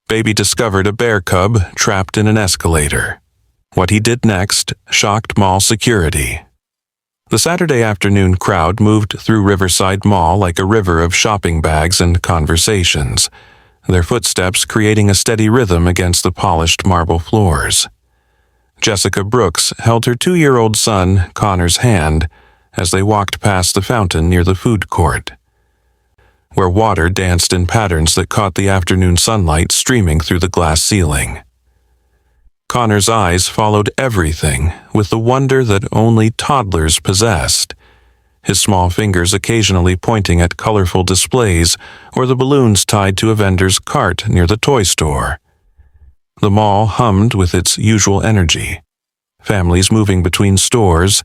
Baby discovered a bear cub trapped in an escalator. What he did next shocked mall security. The Saturday afternoon crowd moved through Riverside Mall like a river of shopping bags and conversations, their footsteps creating a steady rhythm against the polished marble floors. Jessica Brooks held her 2-year-old son, Connor's hand, as they walked past the fountain near the food court, where water danced in patterns that caught the afternoon sunlight streaming through the glass ceiling. Connor's eyes followed everything with the wonder that only toddlers possessed, his small fingers occasionally pointing at colorful displays or the balloons tied to a vendor's cart near the toy store. The mall hummed with its usual energy. Families moving between stores,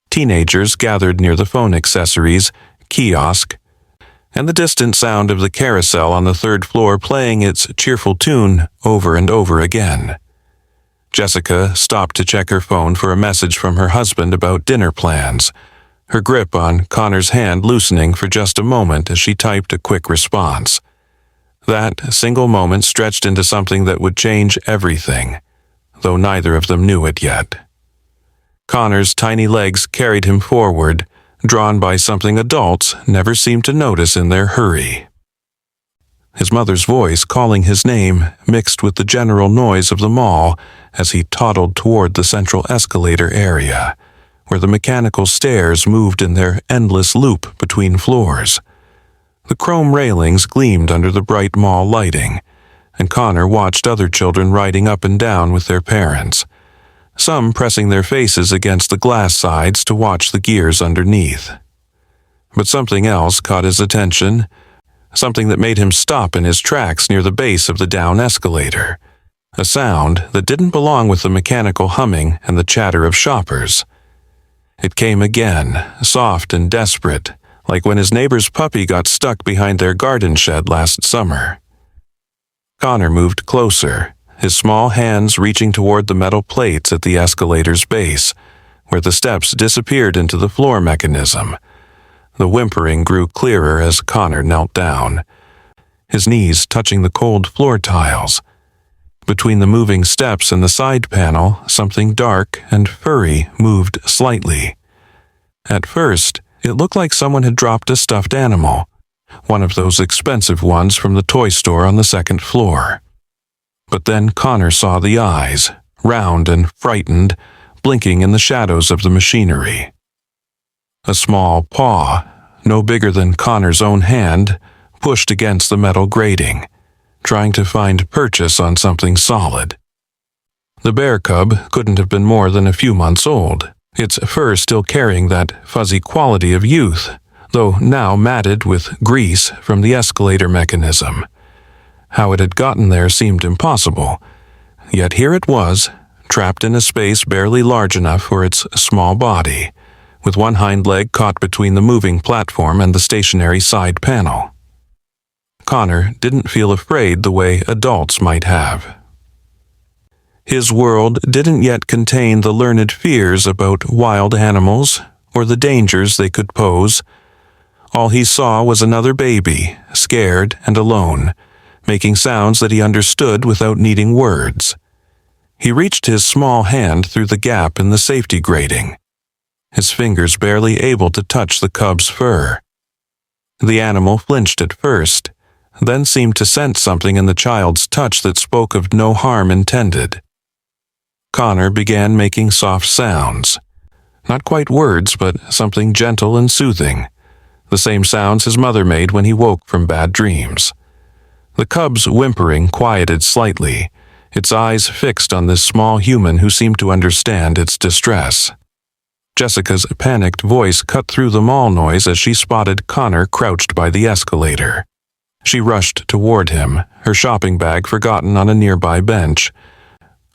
teenagers gathered near the phone accessories, kiosk, and the distant sound of the carousel on the third floor playing its cheerful tune over and over again. Jessica stopped to check her phone for a message from her husband about dinner plans, her grip on Connor's hand loosening for just a moment as she typed a quick response. That single moment stretched into something that would change everything, though neither of them knew it yet. Connor's tiny legs carried him forward, drawn by something adults never seemed to notice in their hurry. His mother's voice calling his name mixed with the general noise of the mall as he toddled toward the central escalator area, where the mechanical stairs moved in their endless loop between floors. The chrome railings gleamed under the bright mall lighting, and Connor watched other children riding up and down with their parents, some pressing their faces against the glass sides to watch the gears underneath. But something else caught his attention, something that made him stop in his tracks near the base of the down escalator, a sound that didn't belong with the mechanical humming and the chatter of shoppers. It came again, soft and desperate, like when his neighbor's puppy got stuck behind their garden shed last summer. Connor moved closer, his small hands reaching toward the metal plates at the escalator's base, where the steps disappeared into the floor mechanism. The whimpering grew clearer as Connor knelt down, his knees touching the cold floor tiles. Between the moving steps and the side panel, something dark and furry moved slightly. At first, it looked like someone had dropped a stuffed animal, one of those expensive ones from the toy store on the second floor. But then Connor saw the eyes, round and frightened, blinking in the shadows of the machinery. A small paw, no bigger than Connor's own hand, pushed against the metal grating, trying to find purchase on something solid. The bear cub couldn't have been more than a few months old, its fur still carrying that fuzzy quality of youth, though now matted with grease from the escalator mechanism. How it had gotten there seemed impossible, yet here it was, trapped in a space barely large enough for its small body, with one hind leg caught between the moving platform and the stationary side panel. Connor didn't feel afraid the way adults might have. His world didn't yet contain the learned fears about wild animals or the dangers they could pose. All he saw was another baby, scared and alone, making sounds that he understood without needing words. He reached his small hand through the gap in the safety grating, his fingers barely able to touch the cub's fur. The animal flinched at first, then seemed to sense something in the child's touch that spoke of no harm intended. Connor began making soft sounds, not quite words, but something gentle and soothing, the same sounds his mother made when he woke from bad dreams. The cub's whimpering quieted slightly, its eyes fixed on this small human who seemed to understand its distress. Jessica's panicked voice cut through the mall noise as she spotted Connor crouched by the escalator. She rushed toward him, her shopping bag forgotten on a nearby bench,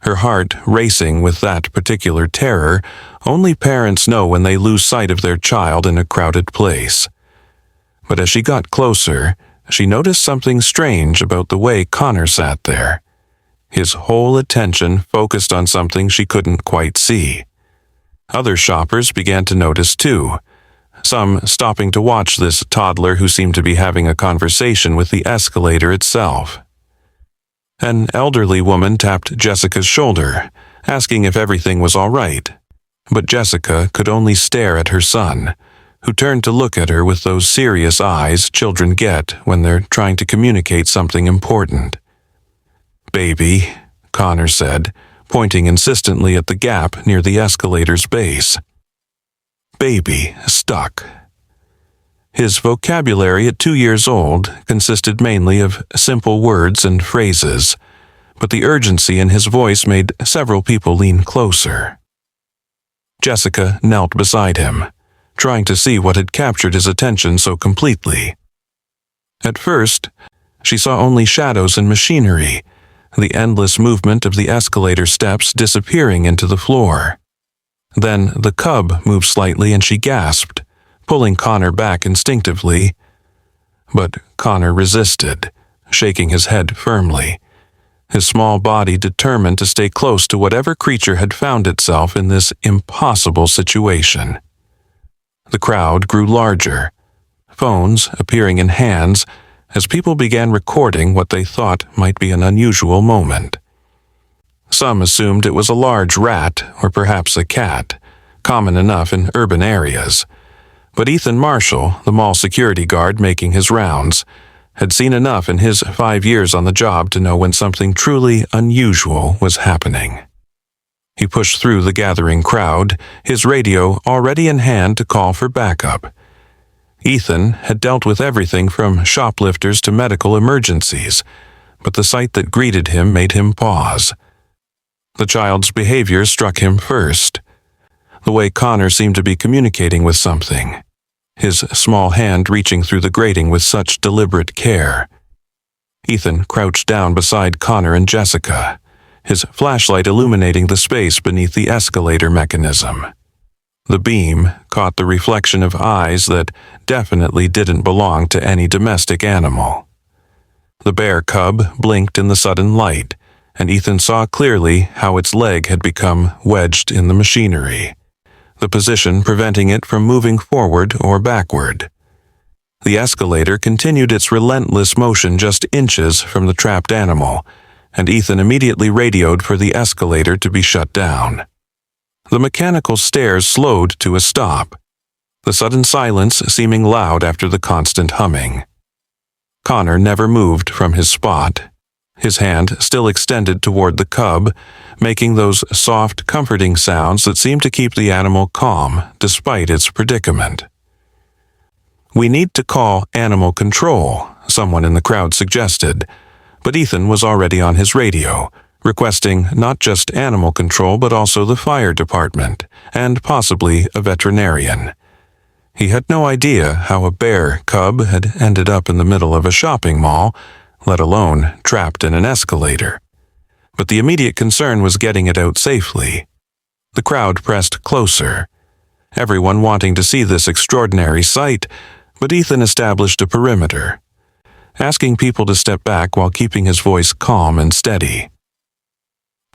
her heart racing with that particular terror only parents know when they lose sight of their child in a crowded place. But as she got closer, she noticed something strange about the way Connor sat there, his whole attention focused on something she couldn't quite see. Other shoppers began to notice too, some stopping to watch this toddler who seemed to be having a conversation with the escalator itself. An elderly woman tapped Jessica's shoulder, asking if everything was all right, but Jessica could only stare at her son, who turned to look at her with those serious eyes children get when they're trying to communicate something important. "Baby," Connor said, pointing insistently at the gap near the escalator's base. Baby stuck. His vocabulary at 2 years old consisted mainly of simple words and phrases, but the urgency in his voice made several people lean closer. Jessica knelt beside him, trying to see what had captured his attention so completely. At first, she saw only shadows and machinery, the endless movement of the escalator steps disappearing into the floor. Then the cub moved slightly and she gasped, pulling Connor back instinctively. But Connor resisted, shaking his head firmly, his small body determined to stay close to whatever creature had found itself in this impossible situation. The crowd grew larger, phones appearing in hands as people began recording what they thought might be an unusual moment. Some assumed it was a large rat or perhaps a cat, common enough in urban areas. But Ethan Marshall, the mall security guard making his rounds, had seen enough in his 5 years on the job to know when something truly unusual was happening. He pushed through the gathering crowd, his radio already in hand to call for backup. Ethan had dealt with everything from shoplifters to medical emergencies, but the sight that greeted him made him pause. The child's behavior struck him first. The way Connor seemed to be communicating with something, his small hand reaching through the grating with such deliberate care. Ethan crouched down beside Connor and Jessica, his flashlight illuminating the space beneath the escalator mechanism. The beam caught the reflection of eyes that definitely didn't belong to any domestic animal. The bear cub blinked in the sudden light, and Ethan saw clearly how its leg had become wedged in the machinery, the position preventing it from moving forward or backward. The escalator continued its relentless motion just inches from the trapped animal, and Ethan immediately radioed for the escalator to be shut down. The mechanical stairs slowed to a stop, the sudden silence seeming loud after the constant humming. Connor never moved from his spot, his hand still extended toward the cub, making those soft, comforting sounds that seemed to keep the animal calm despite its predicament. "We need to call animal control," someone in the crowd suggested, but Ethan was already on his radio, requesting not just animal control but also the fire department, and possibly a veterinarian. He had no idea how a bear cub had ended up in the middle of a shopping mall, let alone trapped in an escalator. But the immediate concern was getting it out safely. The crowd pressed closer, everyone wanting to see this extraordinary sight, but Ethan established a perimeter, asking people to step back while keeping his voice calm and steady.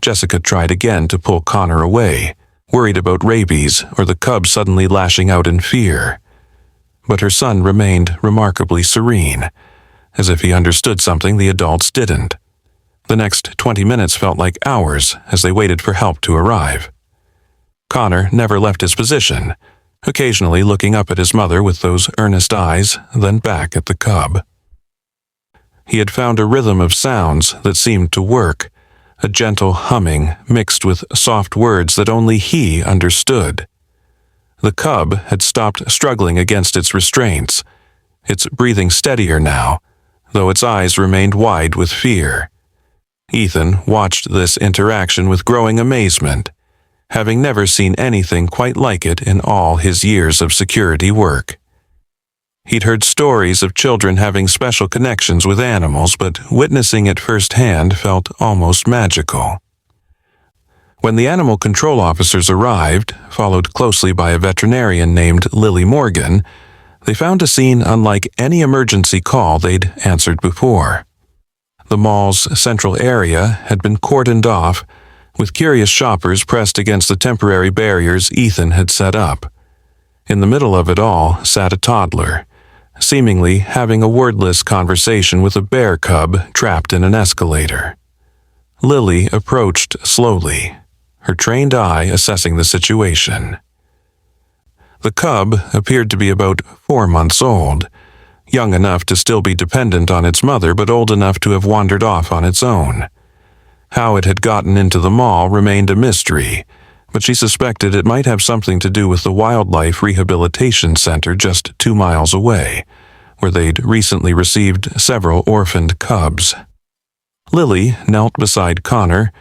Jessica tried again to pull Connor away, worried about rabies or the cub suddenly lashing out in fear. But her son remained remarkably serene, as if he understood something the adults didn't. The next 20 minutes felt like hours as they waited for help to arrive. Connor never left his position, occasionally looking up at his mother with those earnest eyes, then back at the cub. He had found a rhythm of sounds that seemed to work, a gentle humming mixed with soft words that only he understood. The cub had stopped struggling against its restraints, its breathing steadier now, though its eyes remained wide with fear. Ethan watched this interaction with growing amazement, having never seen anything quite like it in all his years of security work. He'd heard stories of children having special connections with animals, but witnessing it firsthand felt almost magical. When the animal control officers arrived, followed closely by a veterinarian named Lily Morgan, they found a scene unlike any emergency call they'd answered before. The mall's central area had been cordoned off, with curious shoppers pressed against the temporary barriers Ethan had set up. In the middle of it all sat a toddler, seemingly having a wordless conversation with a bear cub trapped in an escalator. Lily approached slowly, her trained eye assessing the situation. The cub appeared to be about 4 months old, young enough to still be dependent on its mother but old enough to have wandered off on its own. How it had gotten into the mall remained a mystery, but she suspected it might have something to do with the wildlife rehabilitation center just 2 miles away, where they'd recently received several orphaned cubs. Lily knelt beside Connor,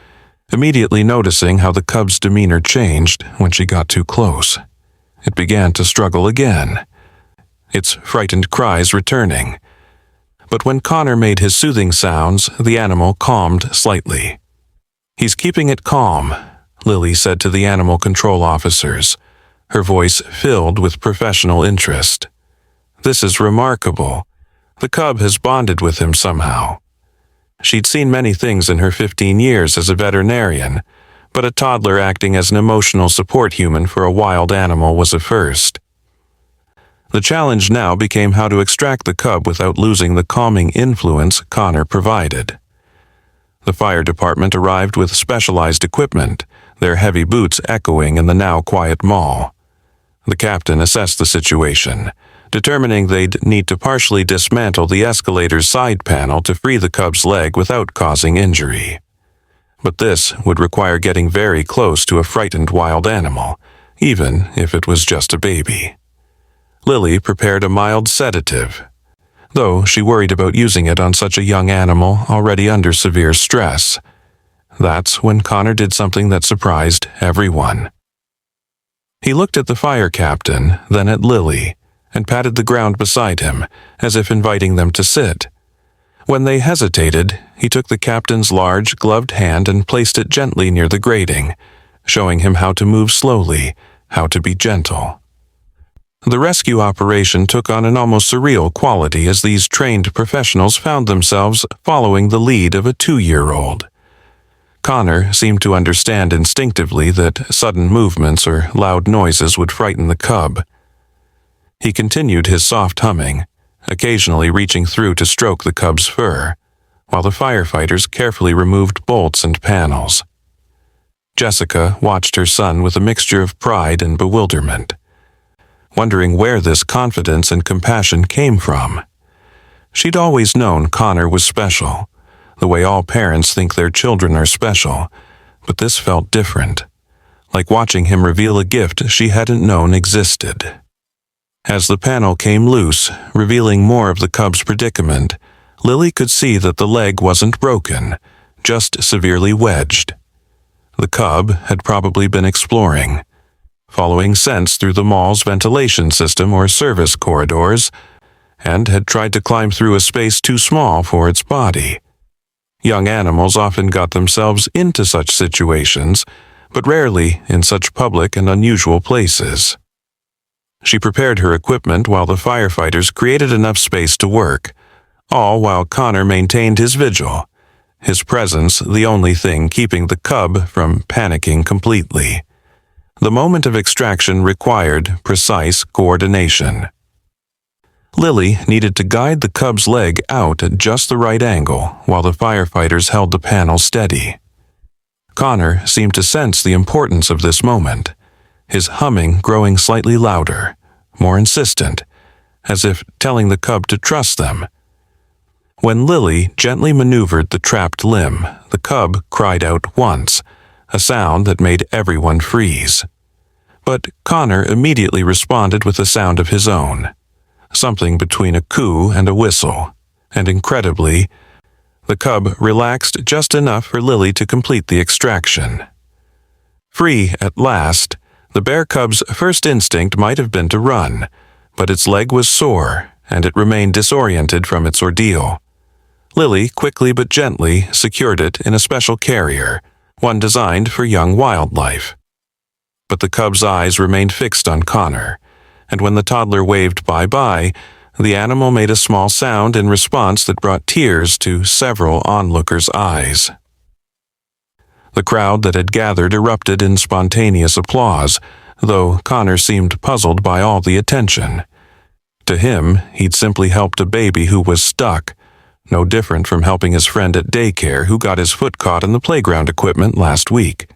immediately noticing how the cub's demeanor changed when she got too close. It began to struggle again, its frightened cries returning. But when Connor made his soothing sounds, the animal calmed slightly. "He's keeping it calm," Lily said to the animal control officers, her voice filled with professional interest. "This is remarkable. The cub has bonded with him somehow." She'd seen many things in her 15 years as a veterinarian, but a toddler acting as an emotional support human for a wild animal was a first. The challenge now became how to extract the cub without losing the calming influence Connor provided. The fire department arrived with specialized equipment, their heavy boots echoing in the now quiet mall. The captain assessed the situation, determining they'd need to partially dismantle the escalator's side panel to free the cub's leg without causing injury. But this would require getting very close to a frightened wild animal, even if it was just a baby. Lily prepared a mild sedative, though she worried about using it on such a young animal already under severe stress. That's when Connor did something that surprised everyone. He looked at the fire captain, then at Lily, and patted the ground beside him, as if inviting them to sit. When they hesitated, he took the captain's large, gloved hand and placed it gently near the grating, showing him how to move slowly, how to be gentle. The rescue operation took on an almost surreal quality as these trained professionals found themselves following the lead of a 2-year-old. Connor seemed to understand instinctively that sudden movements or loud noises would frighten the cub. He continued his soft humming, occasionally reaching through to stroke the cub's fur, while the firefighters carefully removed bolts and panels. Jessica watched her son with a mixture of pride and bewilderment, wondering where this confidence and compassion came from. She'd always known Connor was special, the way all parents think their children are special, but this felt different, like watching him reveal a gift she hadn't known existed. As the panel came loose, revealing more of the cub's predicament, Lily could see that the leg wasn't broken, just severely wedged. The cub had probably been exploring, following scents through the mall's ventilation system or service corridors, and had tried to climb through a space too small for its body. Young animals often got themselves into such situations, but rarely in such public and unusual places. She prepared her equipment while the firefighters created enough space to work, all while Connor maintained his vigil, his presence the only thing keeping the cub from panicking completely. The moment of extraction required precise coordination. Lily needed to guide the cub's leg out at just the right angle while the firefighters held the panel steady. Connor seemed to sense the importance of this moment, his humming growing slightly louder, more insistent, as if telling the cub to trust them. When Lily gently maneuvered the trapped limb, the cub cried out once, a sound that made everyone freeze. But Connor immediately responded with a sound of his own, something between a coo and a whistle, and incredibly, the cub relaxed just enough for Lily to complete the extraction. Free at last, the bear cub's first instinct might have been to run, but its leg was sore, and it remained disoriented from its ordeal. Lily quickly but gently secured it in a special carrier, one designed for young wildlife. But the cub's eyes remained fixed on Connor, and when the toddler waved bye-bye, the animal made a small sound in response that brought tears to several onlookers' eyes. The crowd that had gathered erupted in spontaneous applause, though Connor seemed puzzled by all the attention. To him, he'd simply helped a baby who was stuck, no different from helping his friend at daycare who got his foot caught in the playground equipment last week.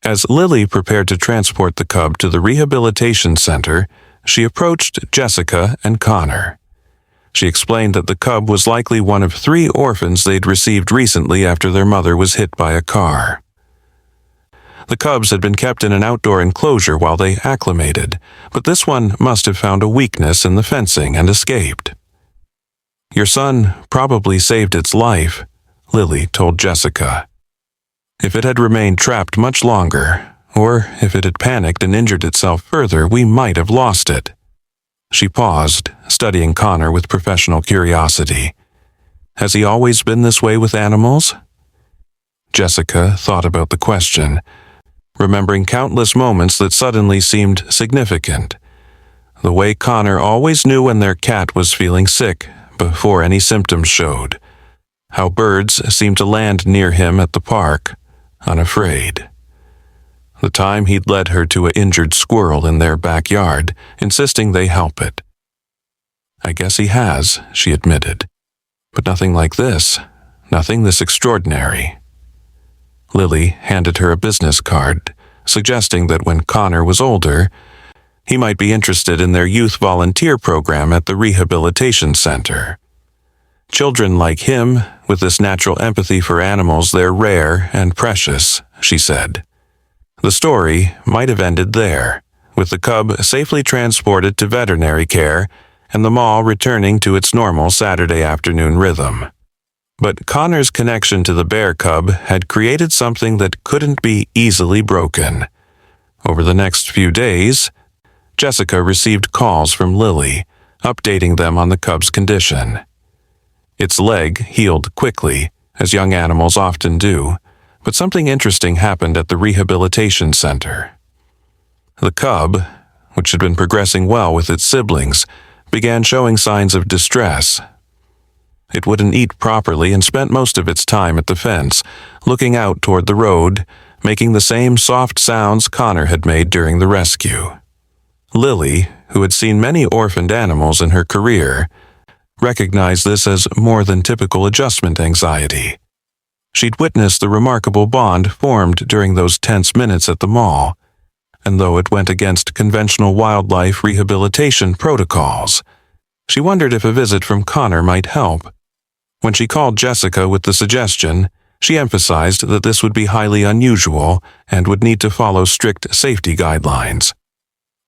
As Lily prepared to transport the cub to the rehabilitation center, she approached Jessica and Connor. She explained that the cub was likely one of 3 orphans they'd received recently after their mother was hit by a car. The cubs had been kept in an outdoor enclosure while they acclimated, but this one must have found a weakness in the fencing and escaped. "Your son probably saved its life," Lily told Jessica. "If it had remained trapped much longer, or if it had panicked and injured itself further, we might have lost it." She paused, studying Connor with professional curiosity. "Has he always been this way with animals?" Jessica thought about the question, remembering countless moments that suddenly seemed significant. The way Connor always knew when their cat was feeling sick before any symptoms showed. How birds seemed to land near him at the park, unafraid. The time he'd led her to an injured squirrel in their backyard, insisting they help it. "I guess he has," she admitted. "But nothing like this. Nothing this extraordinary." Lily handed her a business card, suggesting that when Connor was older, he might be interested in their youth volunteer program at the rehabilitation center. "Children like him, with this natural empathy for animals, they're rare and precious," she said. The story might have ended there, with the cub safely transported to veterinary care and the mall returning to its normal Saturday afternoon rhythm. But Connor's connection to the bear cub had created something that couldn't be easily broken. Over the next few days, Jessica received calls from Lily, updating them on the cub's condition. Its leg healed quickly, as young animals often do, but something interesting happened at the rehabilitation center. The cub, which had been progressing well with its siblings, began showing signs of distress. It wouldn't eat properly and spent most of its time at the fence, looking out toward the road, making the same soft sounds Connor had made during the rescue. Lily, who had seen many orphaned animals in her career, recognized this as more than typical adjustment anxiety. She'd witnessed the remarkable bond formed during those tense minutes at the mall, and though it went against conventional wildlife rehabilitation protocols, she wondered if a visit from Connor might help. When she called Jessica with the suggestion, she emphasized that this would be highly unusual and would need to follow strict safety guidelines.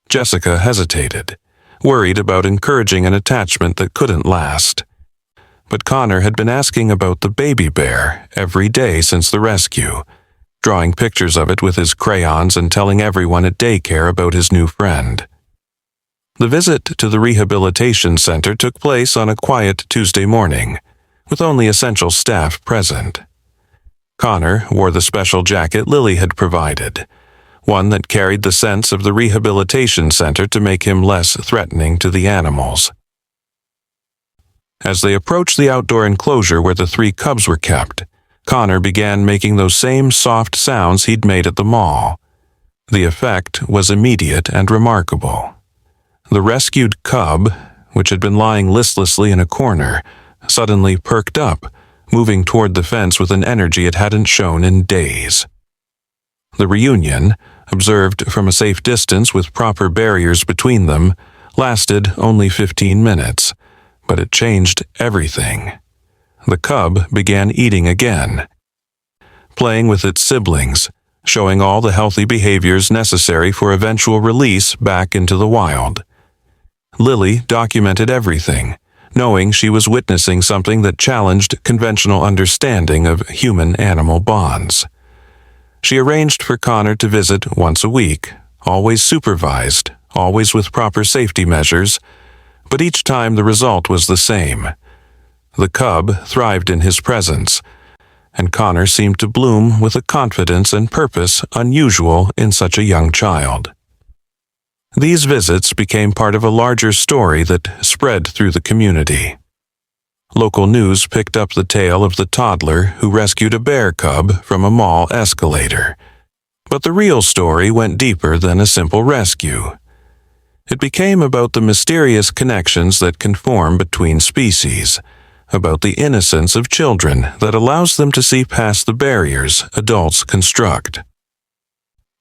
Jessica hesitated, worried about encouraging an attachment that couldn't last. But Connor had been asking about the baby bear every day since the rescue, drawing pictures of it with his crayons and telling everyone at daycare about his new friend. The visit to the rehabilitation center took place on a quiet Tuesday morning, with only essential staff present. Connor wore the special jacket Lily had provided, one that carried the sense of the rehabilitation center to make him less threatening to the animals. As they approached the outdoor enclosure where the 3 cubs were kept, Connor began making those same soft sounds he'd made at the mall. The effect was immediate and remarkable. The rescued cub, which had been lying listlessly in a corner, suddenly perked up, moving toward the fence with an energy it hadn't shown in days. The reunion, observed from a safe distance with proper barriers between them, lasted only 15 minutes, but it changed everything. The cub began eating again, playing with its siblings, showing all the healthy behaviors necessary for eventual release back into the wild. Lily documented everything, knowing she was witnessing something that challenged conventional understanding of human-animal bonds. She arranged for Connor to visit once a week, always supervised, always with proper safety measures, but each time the result was the same. The cub thrived in his presence, and Connor seemed to bloom with a confidence and purpose unusual in such a young child. These visits became part of a larger story that spread through the community. Local news picked up the tale of the toddler who rescued a bear cub from a mall escalator. But the real story went deeper than a simple rescue. It became about the mysterious connections that can form between species, about the innocence of children that allows them to see past the barriers adults construct.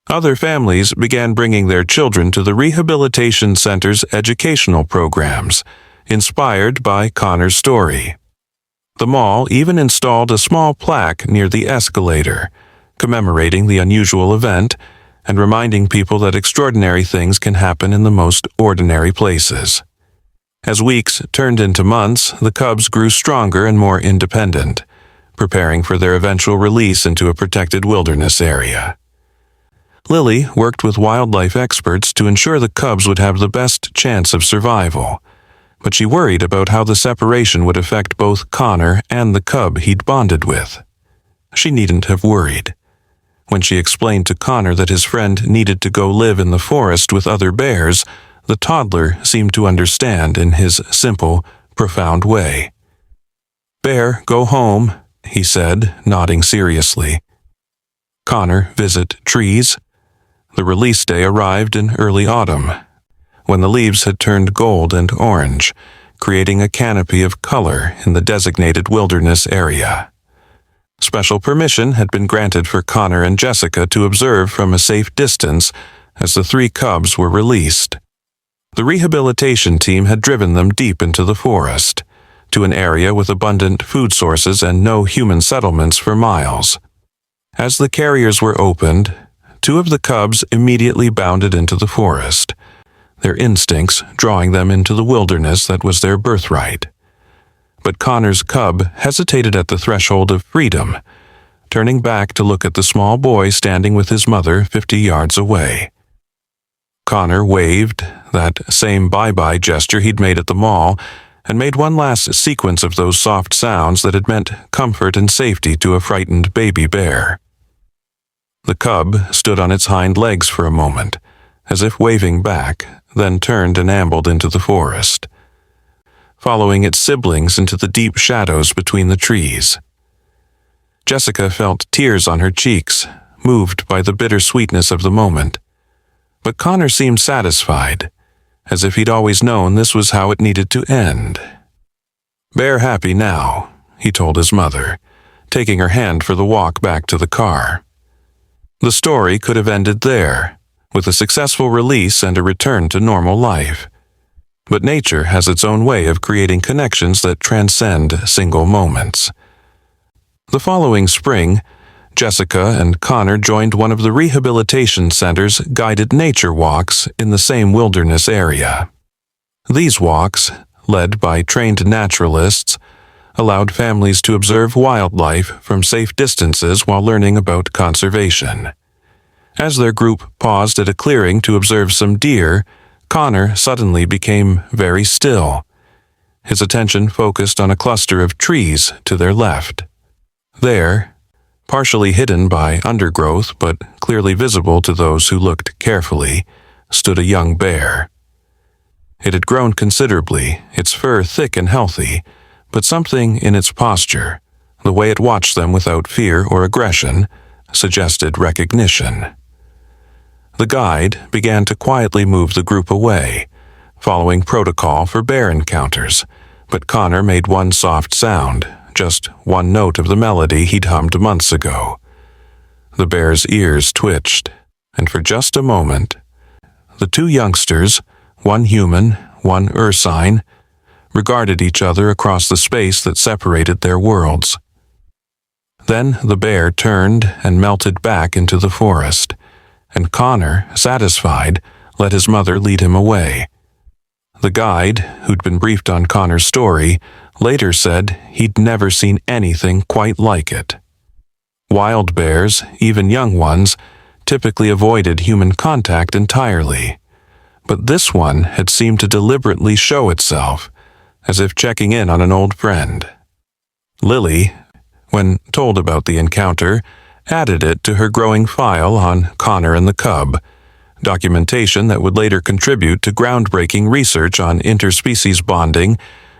Other families began bringing their children to the rehabilitation center's educational programs, inspired by Connor's story. The mall even installed a small plaque near the escalator, commemorating the unusual event and reminding people that extraordinary things can happen in the most ordinary places. As weeks turned into months, the cubs grew stronger and more independent, preparing for their eventual release into a protected wilderness area. Lily worked with wildlife experts to ensure the cubs would have the best chance of survival, but she worried about how the separation would affect both Connor and the cub he'd bonded with. She needn't have worried. When she explained to Connor that his friend needed to go live in the forest with other bears, the toddler seemed to understand in his simple, profound way. "Bear, go home," he said, nodding seriously. Connor visit trees. The release day arrived in early autumn, when the leaves had turned gold and orange, creating a canopy of color in the designated wilderness area. Special permission had been granted for Connor and Jessica to observe from a safe distance as the 3 cubs were released. The rehabilitation team had driven them deep into the forest, to an area with abundant food sources and no human settlements for miles. As the carriers were opened, 2 of the cubs immediately bounded into the forest, their instincts drawing them into the wilderness that was their birthright. But Connor's cub hesitated at the threshold of freedom, turning back to look at the small boy standing with his mother 50 yards away. Connor waved, that same bye-bye gesture he'd made at the mall, and made one last sequence of those soft sounds that had meant comfort and safety to a frightened baby bear. The cub stood on its hind legs for a moment, as if waving back, then turned and ambled into the forest, following its siblings into the deep shadows between the trees. Jessica felt tears on her cheeks, moved by the bitter sweetness of the moment. But Connor seemed satisfied, as if he'd always known this was how it needed to end. "Bear happy now," he told his mother, taking her hand for the walk back to the car. The story could have ended there, with a successful release and a return to normal life. But nature has its own way of creating connections that transcend single moments. The following spring, Jessica and Connor joined one of the rehabilitation center's guided nature walks in the same wilderness area. These walks, led by trained naturalists, allowed families to observe wildlife from safe distances while learning about conservation. As their group paused at a clearing to observe some deer, Connor suddenly became very still, his attention focused on a cluster of trees to their left. There, partially hidden by undergrowth but clearly visible to those who looked carefully, stood a young bear. It had grown considerably, its fur thick and healthy, but something in its posture, the way it watched them without fear or aggression, suggested recognition. The guide began to quietly move the group away, following protocol for bear encounters, but Connor made one soft sound, just one note of the melody he'd hummed months ago. The bear's ears twitched, and for just a moment, the 2 youngsters, one human, one ursine, regarded each other across the space that separated their worlds. Then the bear turned and melted back into the forest, and Connor, satisfied, let his mother lead him away. The guide, who'd been briefed on Connor's story, later said he'd never seen anything quite like it. Wild bears, even young ones, typically avoided human contact entirely, but this one had seemed to deliberately show itself, as if checking in on an old friend. Lily, when told about the encounter, added it to her growing file on Connor and the cub, documentation that would later contribute to groundbreaking research on interspecies bonding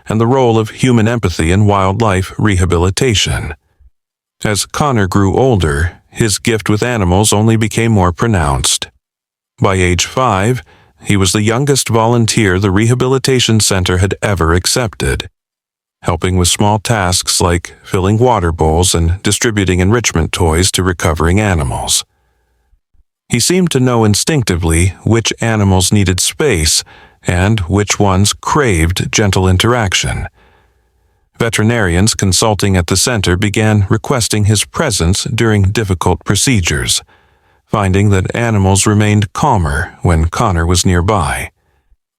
and the role of human empathy in wildlife rehabilitation. As Connor grew older, his gift with animals only became more pronounced. By age 5, he was the youngest volunteer the rehabilitation center had ever accepted. helping with small tasks like filling water bowls and distributing enrichment toys to recovering animals. He seemed to know instinctively which animals needed space and which ones craved gentle interaction. Veterinarians consulting at the center began requesting his presence during difficult procedures, finding that animals remained calmer when Connor was nearby.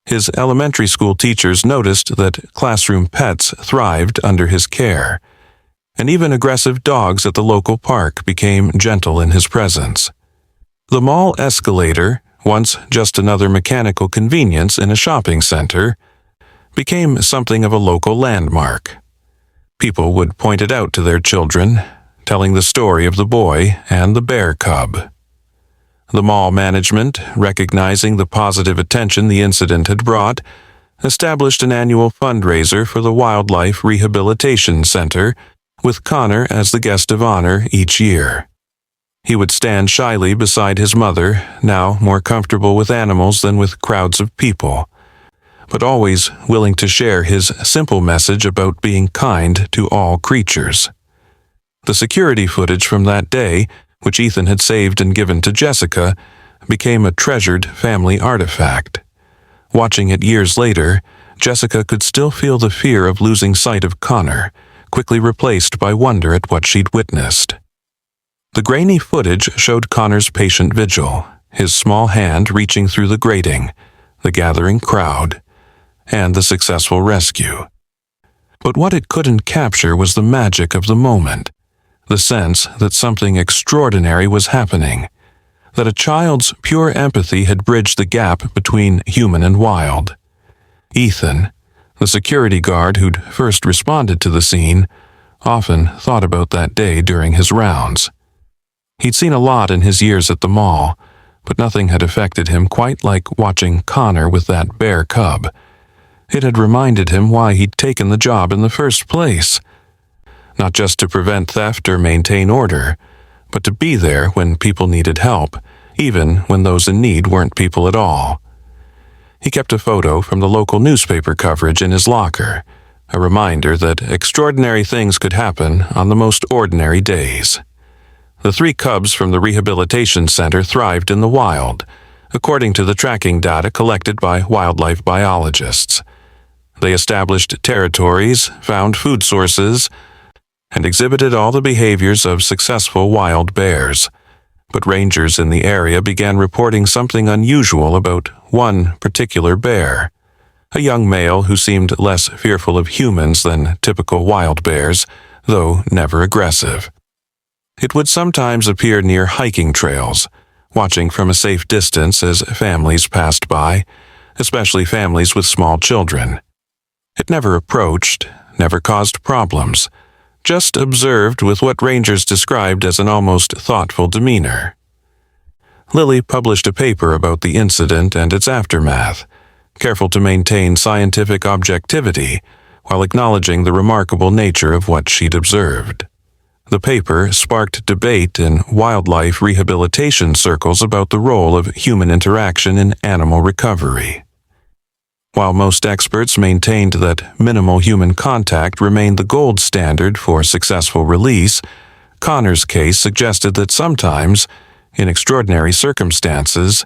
His elementary school teachers noticed that classroom pets thrived under his care, and even aggressive dogs at the local park became gentle in his presence. The mall escalator, once just another mechanical convenience in a shopping center, became something of a local landmark. People would point it out to their children, telling the story of the boy and the bear cub. The mall management, recognizing the positive attention the incident had brought, established an annual fundraiser for the Wildlife Rehabilitation Center, with Connor as the guest of honor each year. He would stand shyly beside his mother, now more comfortable with animals than with crowds of people, but always willing to share his simple message about being kind to all creatures. The security footage from that day, which Ethan had saved and given to Jessica, became a treasured family artifact. Watching it years later, Jessica could still feel the fear of losing sight of Connor, quickly replaced by wonder at what she'd witnessed. The grainy footage showed Connor's patient vigil, his small hand reaching through the grating, the gathering crowd, and the successful rescue. But what it couldn't capture was the magic of the moment, the sense that something extraordinary was happening, that a child's pure empathy had bridged the gap between human and wild. Ethan, the security guard who'd first responded to the scene, often thought about that day during his rounds. He'd seen a lot in his years at the mall, but nothing had affected him quite like watching Connor with that bear cub. It had reminded him why he'd taken the job in the first place. Not just to prevent theft or maintain order, but to be there when people needed help, even when those in need weren't people at all. He kept a photo from the local newspaper coverage in his locker, a reminder that extraordinary things could happen on the most ordinary days. The 3 cubs from the rehabilitation center thrived in the wild, according to the tracking data collected by wildlife biologists. They established territories, found food sources, and exhibited all the behaviors of successful wild bears. But rangers in the area began reporting something unusual about one particular bear, a young male who seemed less fearful of humans than typical wild bears, though never aggressive. It would sometimes appear near hiking trails, watching from a safe distance as families passed by, especially families with small children. It never approached, never caused problems, just observed with what rangers described as an almost thoughtful demeanor. Lily published a paper about the incident and its aftermath, careful to maintain scientific objectivity while acknowledging the remarkable nature of what she'd observed. The paper sparked debate in wildlife rehabilitation circles about the role of human interaction in animal recovery. While most experts maintained that minimal human contact remained the gold standard for successful release, Connor's case suggested that sometimes, in extraordinary circumstances,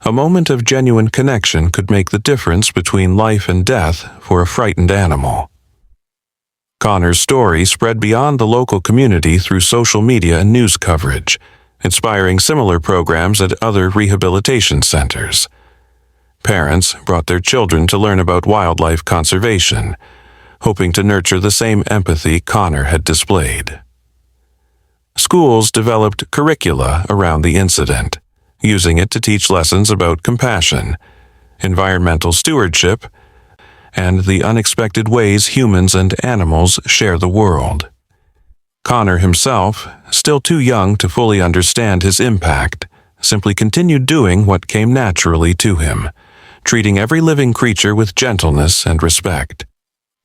a moment of genuine connection could make the difference between life and death for a frightened animal. Connor's story spread beyond the local community through social media and news coverage, inspiring similar programs at other rehabilitation centers. Parents brought their children to learn about wildlife conservation, hoping to nurture the same empathy Connor had displayed. Schools developed curricula around the incident, using it to teach lessons about compassion, environmental stewardship, and the unexpected ways humans and animals share the world. Connor himself, still too young to fully understand his impact, simply continued doing what came naturally to him, treating every living creature with gentleness and respect.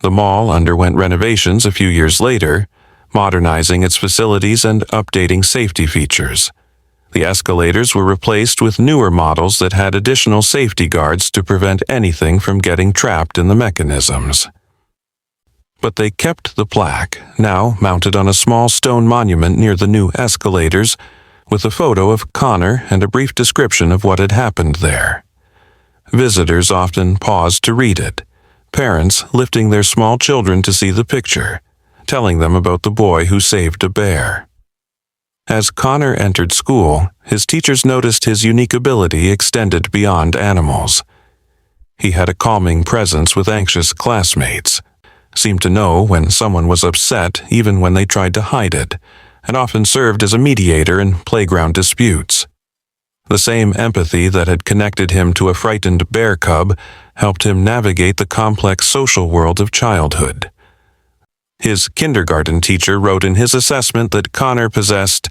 The mall underwent renovations a few years later, modernizing its facilities and updating safety features. The escalators were replaced with newer models that had additional safety guards to prevent anything from getting trapped in the mechanisms. but they kept the plaque, now mounted on a small stone monument near the new escalators, with a photo of Connor and a brief description of what had happened there. Visitors often paused to read it, parents lifting their small children to see the picture, telling them about the boy who saved a bear. As Connor entered school, his teachers noticed his unique ability extended beyond animals. He had a calming presence with anxious classmates, seemed to know when someone was upset even when they tried to hide it, and often served as a mediator in playground disputes. The same empathy that had connected him to a frightened bear cub helped him navigate the complex social world of childhood. His kindergarten teacher wrote in his assessment that Connor possessed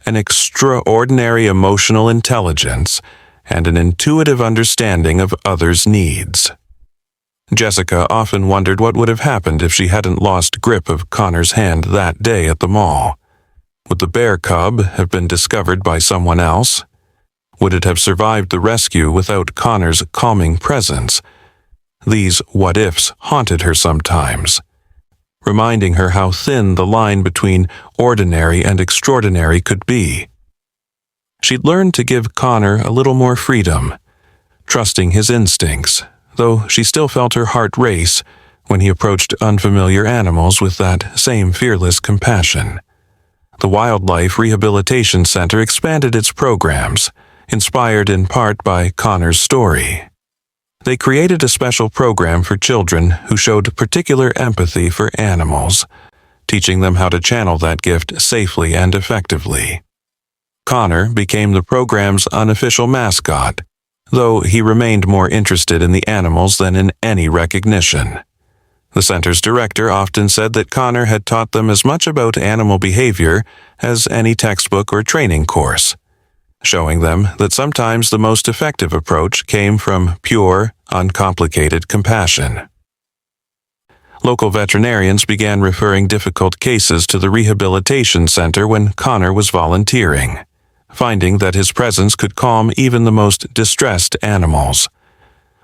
an extraordinary emotional intelligence and an intuitive understanding of others' needs. Jessica often wondered what would have happened if she hadn't lost grip of Connor's hand that day at the mall. Would the bear cub have been discovered by someone else? Would it have survived the rescue without Connor's calming presence? These what-ifs haunted her sometimes, reminding her how thin the line between ordinary and extraordinary could be. She'd learned to give Connor a little more freedom, trusting his instincts, though she still felt her heart race when he approached unfamiliar animals with that same fearless compassion. The Wildlife Rehabilitation Center expanded its programs, inspired in part by Connor's story. They created a special program for children who showed particular empathy for animals, teaching them how to channel that gift safely and effectively. Connor became the program's unofficial mascot, though he remained more interested in the animals than in any recognition. The center's director often said that Connor had taught them as much about animal behavior as any textbook or training course, showing them that sometimes the most effective approach came from pure, uncomplicated compassion. Local veterinarians began referring difficult cases to the rehabilitation center when Connor was volunteering, finding that his presence could calm even the most distressed animals.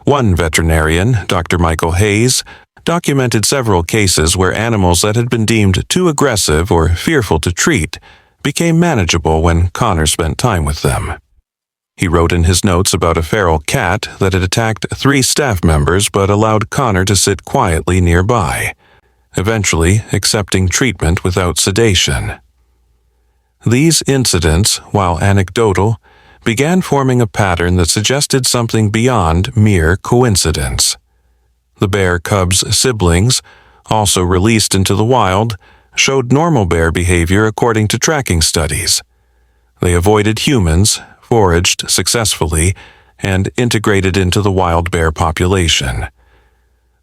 One veterinarian, Dr. Michael Hayes, documented several cases where animals that had been deemed too aggressive or fearful to treat became manageable when Connor spent time with them. He wrote in his notes about a feral cat that had attacked 3 staff members but allowed Connor to sit quietly nearby, eventually accepting treatment without sedation. These incidents, while anecdotal, began forming a pattern that suggested something beyond mere coincidence. The bear cub's siblings, also released into the wild, showed normal bear behavior according to tracking studies. They avoided humans, foraged successfully, and integrated into the wild bear population.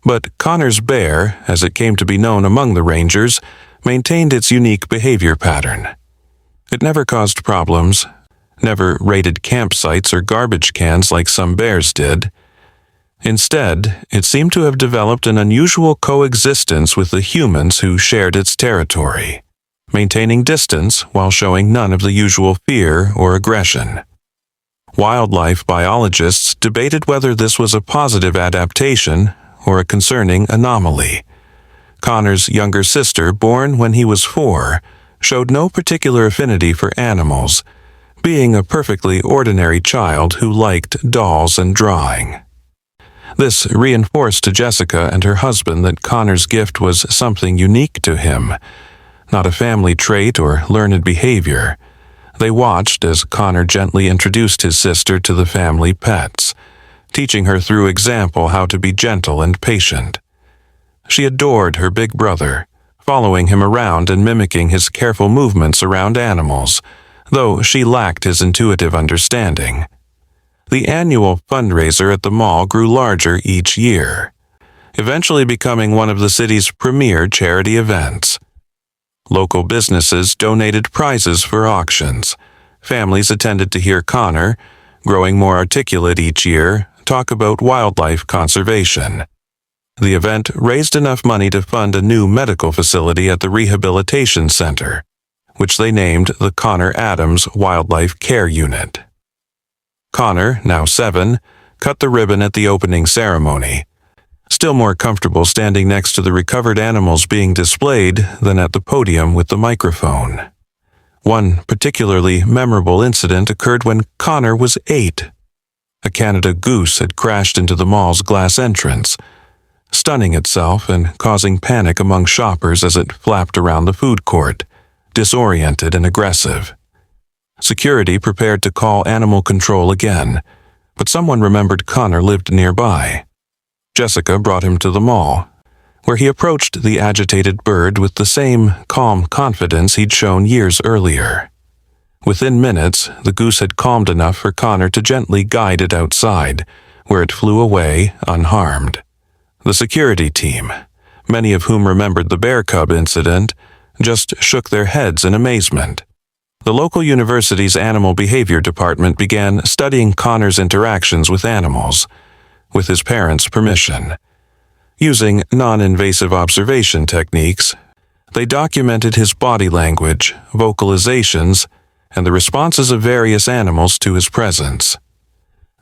But Connor's bear, as it came to be known among the rangers, maintained its unique behavior pattern. It never caused problems, never raided campsites or garbage cans like some bears did. Instead, it seemed to have developed an unusual coexistence with the humans who shared its territory, maintaining distance while showing none of the usual fear or aggression. Wildlife biologists debated whether this was a positive adaptation or a concerning anomaly. Connor's younger sister, born when he was 4, showed no particular affinity for animals, being a perfectly ordinary child who liked dolls and drawing. This reinforced to Jessica and her husband that Connor's gift was something unique to him, not a family trait or learned behavior. They watched as Connor gently introduced his sister to the family pets, teaching her through example how to be gentle and patient. She adored her big brother, following him around and mimicking his careful movements around animals, though she lacked his intuitive understanding. The annual fundraiser at the mall grew larger each year, eventually becoming one of the city's premier charity events. Local businesses donated prizes for auctions. Families attended to hear Connor, growing more articulate each year, talk about wildlife conservation. The event raised enough money to fund a new medical facility at the rehabilitation center, which they named the Connor Adams Wildlife Care Unit. Connor, now 7, cut the ribbon at the opening ceremony, still more comfortable standing next to the recovered animals being displayed than at the podium with the microphone. One particularly memorable incident occurred when Connor was 8. A Canada goose had crashed into the mall's glass entrance, stunning itself and causing panic among shoppers as it flapped around the food court, disoriented and aggressive. Security prepared to call animal control again, but someone remembered Connor lived nearby. Jessica brought him to the mall, where he approached the agitated bird with the same calm confidence he'd shown years earlier. Within minutes, the goose had calmed enough for Connor to gently guide it outside, where it flew away unharmed. The security team, many of whom remembered the bear cub incident, just shook their heads in amazement. The local university's animal behavior department began studying Connor's interactions with animals, with his parents' permission. Using non-invasive observation techniques, they documented his body language, vocalizations, and the responses of various animals to his presence.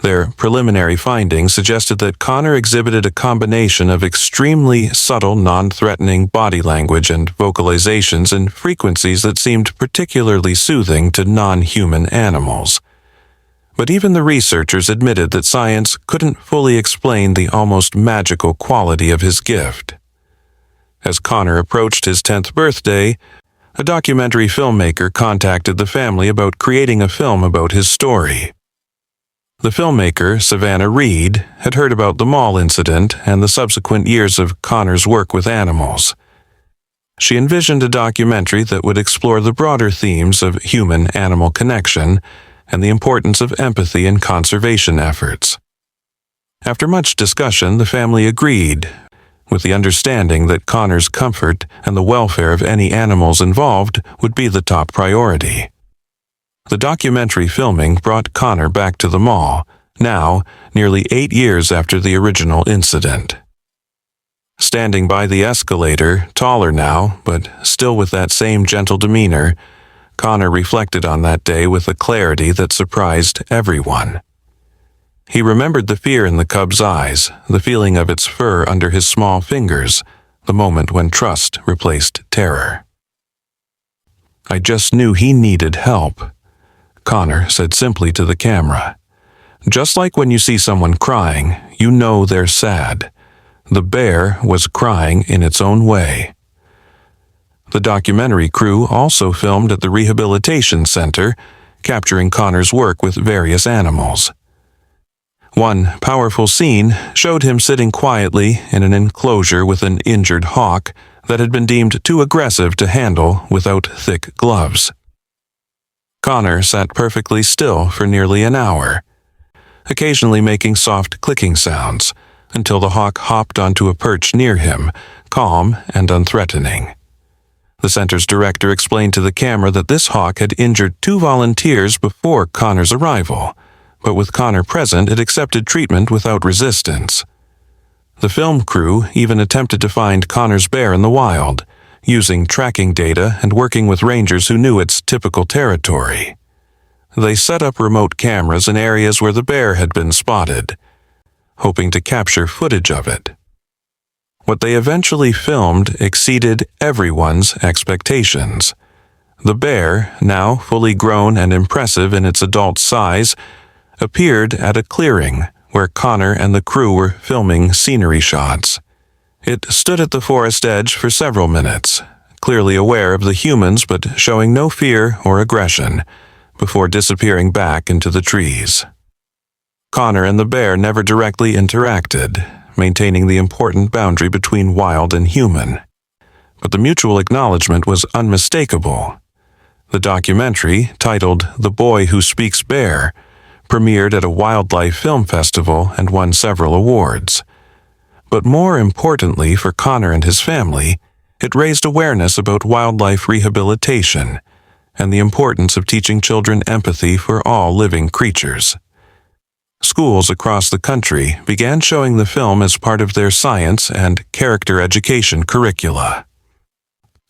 Their preliminary findings suggested that Connor exhibited a combination of extremely subtle, non-threatening body language and vocalizations in frequencies that seemed particularly soothing to non-human animals. But even the researchers admitted that science couldn't fully explain the almost magical quality of his gift. As Connor approached his 10th birthday, a documentary filmmaker contacted the family about creating a film about his story. The filmmaker, Savannah Reed, had heard about the mall incident and the subsequent years of Connor's work with animals. She envisioned a documentary that would explore the broader themes of human-animal connection and the importance of empathy in conservation efforts. After much discussion, the family agreed, with the understanding that Connor's comfort and the welfare of any animals involved would be the top priority. The documentary filming brought Connor back to the mall, now nearly 8 years after the original incident. Standing by the escalator, taller now, but still with that same gentle demeanor, Connor reflected on that day with a clarity that surprised everyone. He remembered the fear in the cub's eyes, the feeling of its fur under his small fingers, the moment when trust replaced terror. "I just knew he needed help," Connor said simply to the camera. "Just like when you see someone crying, you know they're sad. The bear was crying in its own way." The documentary crew also filmed at the rehabilitation center, capturing Connor's work with various animals. One powerful scene showed him sitting quietly in an enclosure with an injured hawk that had been deemed too aggressive to handle without thick gloves. Connor sat perfectly still for nearly an hour, occasionally making soft clicking sounds, until the hawk hopped onto a perch near him, calm and unthreatening. The center's director explained to the camera that this hawk had injured 2 volunteers before Connor's arrival, but with Connor present, it accepted treatment without resistance. The film crew even attempted to find Connor's bear in the wild, using tracking data and working with rangers who knew its typical territory. They set up remote cameras in areas where the bear had been spotted, hoping to capture footage of it. What they eventually filmed exceeded everyone's expectations. The bear, now fully grown and impressive in its adult size, appeared at a clearing where Connor and the crew were filming scenery shots. It stood at the forest edge for several minutes, clearly aware of the humans but showing no fear or aggression, before disappearing back into the trees. Connor and the bear never directly interacted, maintaining the important boundary between wild and human. But the mutual acknowledgement was unmistakable. The documentary, titled "The Boy Who Speaks Bear," premiered at a wildlife film festival and won several awards. But more importantly for Connor and his family, it raised awareness about wildlife rehabilitation and the importance of teaching children empathy for all living creatures. Schools across the country began showing the film as part of their science and character education curricula.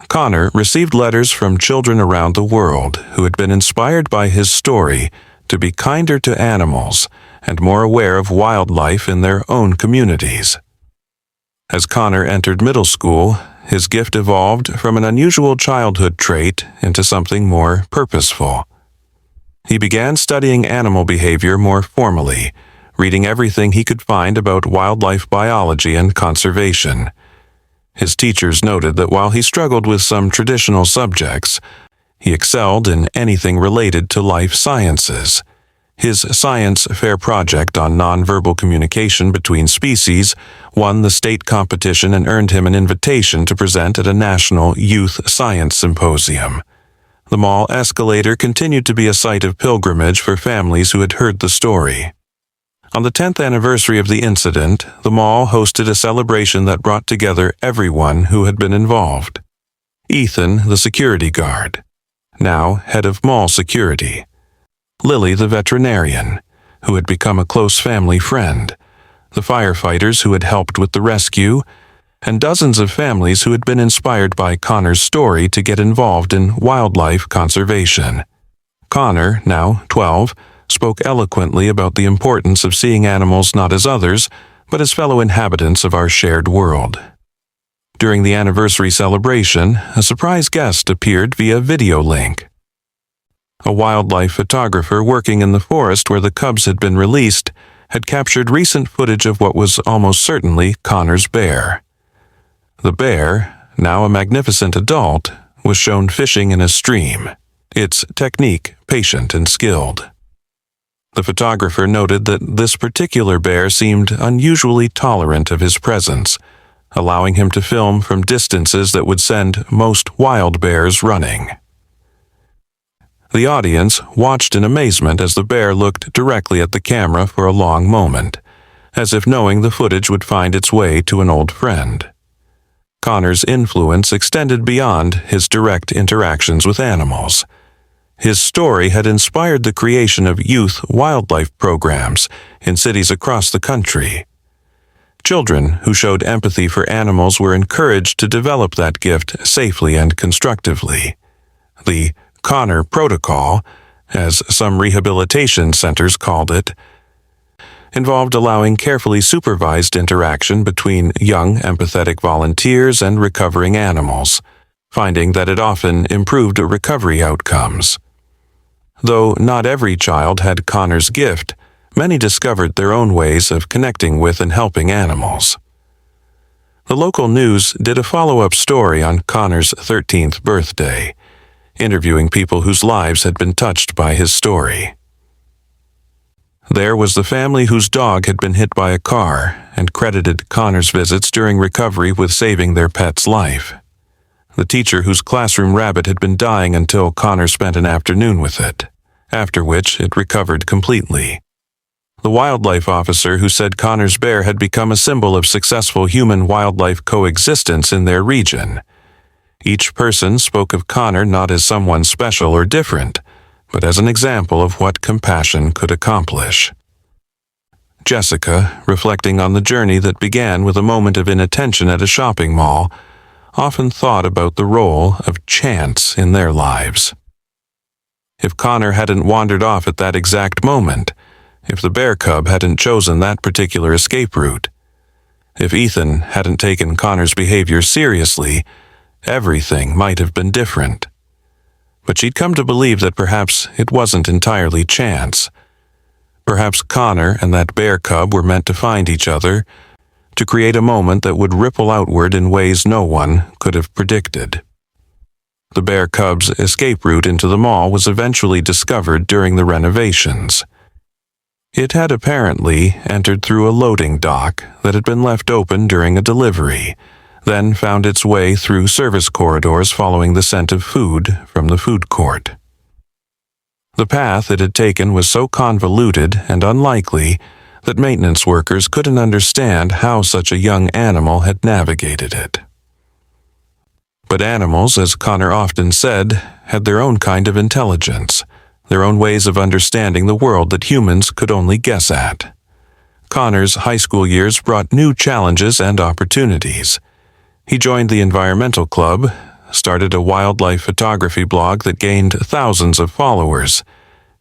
Connor received letters from children around the world who had been inspired by his story to be kinder to animals and more aware of wildlife in their own communities. As Connor entered middle school, his gift evolved from an unusual childhood trait into something more purposeful. He began studying animal behavior more formally, reading everything he could find about wildlife biology and conservation. His teachers noted that while he struggled with some traditional subjects, he excelled in anything related to life sciences. His science fair project on nonverbal communication between species won the state competition and earned him an invitation to present at a national youth science symposium. The mall Escalator continued to be a site of pilgrimage for families who had heard the story. On the 10th anniversary of the incident, the mall hosted a celebration that brought together everyone who had been involved. Ethan, the security guard, now head of mall security. Lily, the veterinarian, who had become a close family friend. The firefighters who had helped with the rescue, and dozens of families who had been inspired by Connor's story to get involved in wildlife conservation. Connor, now 12, spoke eloquently about the importance of seeing animals not as others, but as fellow inhabitants of our shared world. During the anniversary celebration, a surprise guest appeared via video link. A wildlife photographer working in the forest where the cubs had been released had captured recent footage of what was almost certainly Connor's bear. The bear, now a magnificent adult, was shown fishing in a stream, its technique patient and skilled. The photographer noted that this particular bear seemed unusually tolerant of his presence, allowing him to film from distances that would send most wild bears running. The audience watched in amazement as the bear looked directly at the camera for a long moment, as if knowing the footage would find its way to an old friend. Connor's influence extended beyond his direct interactions with animals. His story had inspired the creation of youth wildlife programs in cities across the country. Children who showed empathy for animals were encouraged to develop that gift safely and constructively. The Connor Protocol, as some rehabilitation centers called it, involved allowing carefully supervised interaction between young, empathetic volunteers and recovering animals, finding that it often improved recovery outcomes. Though not every child had Connor's gift, many discovered their own ways of connecting with and helping animals. The local news did a follow-up story on Connor's 13th birthday, interviewing people whose lives had been touched by his story. There was the family whose dog had been hit by a car and credited Connor's visits during recovery with saving their pet's life. The teacher whose classroom rabbit had been dying until Connor spent an afternoon with it, after which it recovered completely. The wildlife officer who said Connor's bear had become a symbol of successful human-wildlife coexistence in their region. Each person spoke of Connor not as someone special or different, but as an example of what compassion could accomplish. Jessica, reflecting on the journey that began with a moment of inattention at a shopping mall, often thought about the role of chance in their lives. If Connor hadn't wandered off at that exact moment, if the bear cub hadn't chosen that particular escape route, if Ethan hadn't taken Connor's behavior seriously, everything might have been different. But she'd come to believe that perhaps it wasn't entirely chance. Perhaps Connor and that bear cub were meant to find each other, to create a moment that would ripple outward in ways no one could have predicted. The bear cub's escape route into the mall was eventually discovered during the renovations. It had apparently entered through a loading dock that had been left open during a delivery, then found its way through service corridors following the scent of food from the food court. The path it had taken was so convoluted and unlikely that maintenance workers couldn't understand how such a young animal had navigated it. But animals, as Connor often said, had their own kind of intelligence, their own ways of understanding the world that humans could only guess at. Connor's high school years brought new challenges and opportunities. He joined the environmental club, started a wildlife photography blog that gained thousands of followers,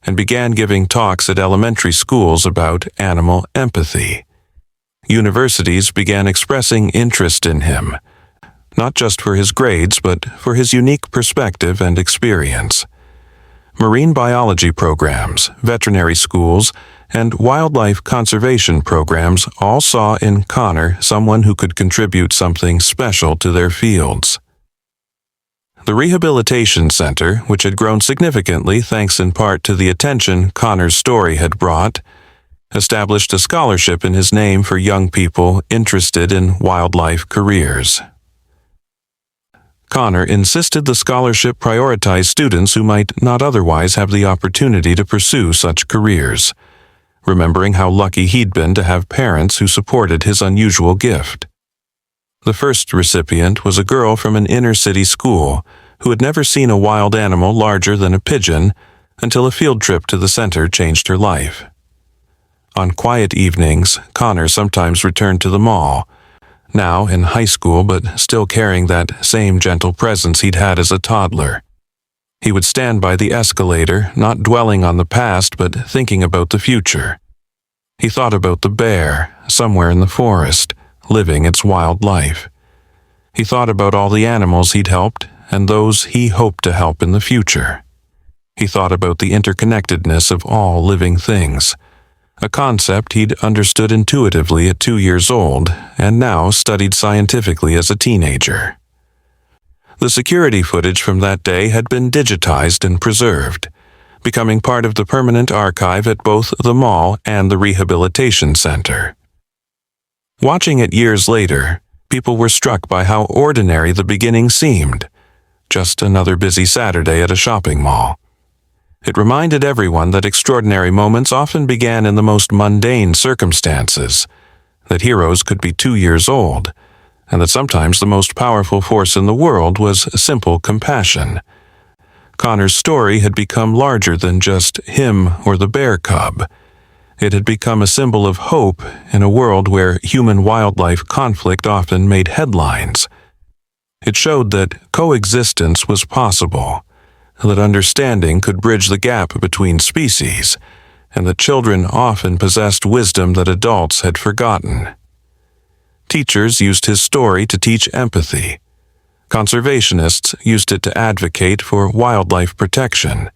and began giving talks at elementary schools about animal empathy. Universities began expressing interest in him, not just for his grades, but for his unique perspective and experience. Marine biology programs, veterinary schools, and wildlife conservation programs all saw in Connor someone who could contribute something special to their fields. The Rehabilitation Center, which had grown significantly thanks in part to the attention Connor's story had brought, established a scholarship in his name for young people interested in wildlife careers. Connor insisted the scholarship prioritize students who might not otherwise have the opportunity to pursue such careers, remembering how lucky he'd been to have parents who supported his unusual gift. The first recipient was a girl from an inner-city school who had never seen a wild animal larger than a pigeon until a field trip to the center changed her life. On quiet evenings, Connor sometimes returned to the mall, now in high school but still carrying that same gentle presence he'd had as a toddler. He would stand by the escalator, not dwelling on the past but thinking about the future. He thought about the bear, somewhere in the forest, living its wild life. He thought about all the animals he'd helped and those he hoped to help in the future. He thought about the interconnectedness of all living things, a concept he'd understood intuitively at 2 years old and now studied scientifically as a teenager. The security footage from that day had been digitized and preserved, becoming part of the permanent archive at both the mall and the rehabilitation center. Watching it years later, people were struck by how ordinary the beginning seemed, just another busy Saturday at a shopping mall. It reminded everyone that extraordinary moments often began in the most mundane circumstances, that heroes could be 2 years old, and that sometimes the most powerful force in the world was simple compassion. Connor's story had become larger than just him or the bear cub. It had become a symbol of hope in a world where human-wildlife conflict often made headlines. It showed that coexistence was possible, that understanding could bridge the gap between species, and that children often possessed wisdom that adults had forgotten. Teachers used his story to teach empathy. Conservationists used it to advocate for wildlife protection,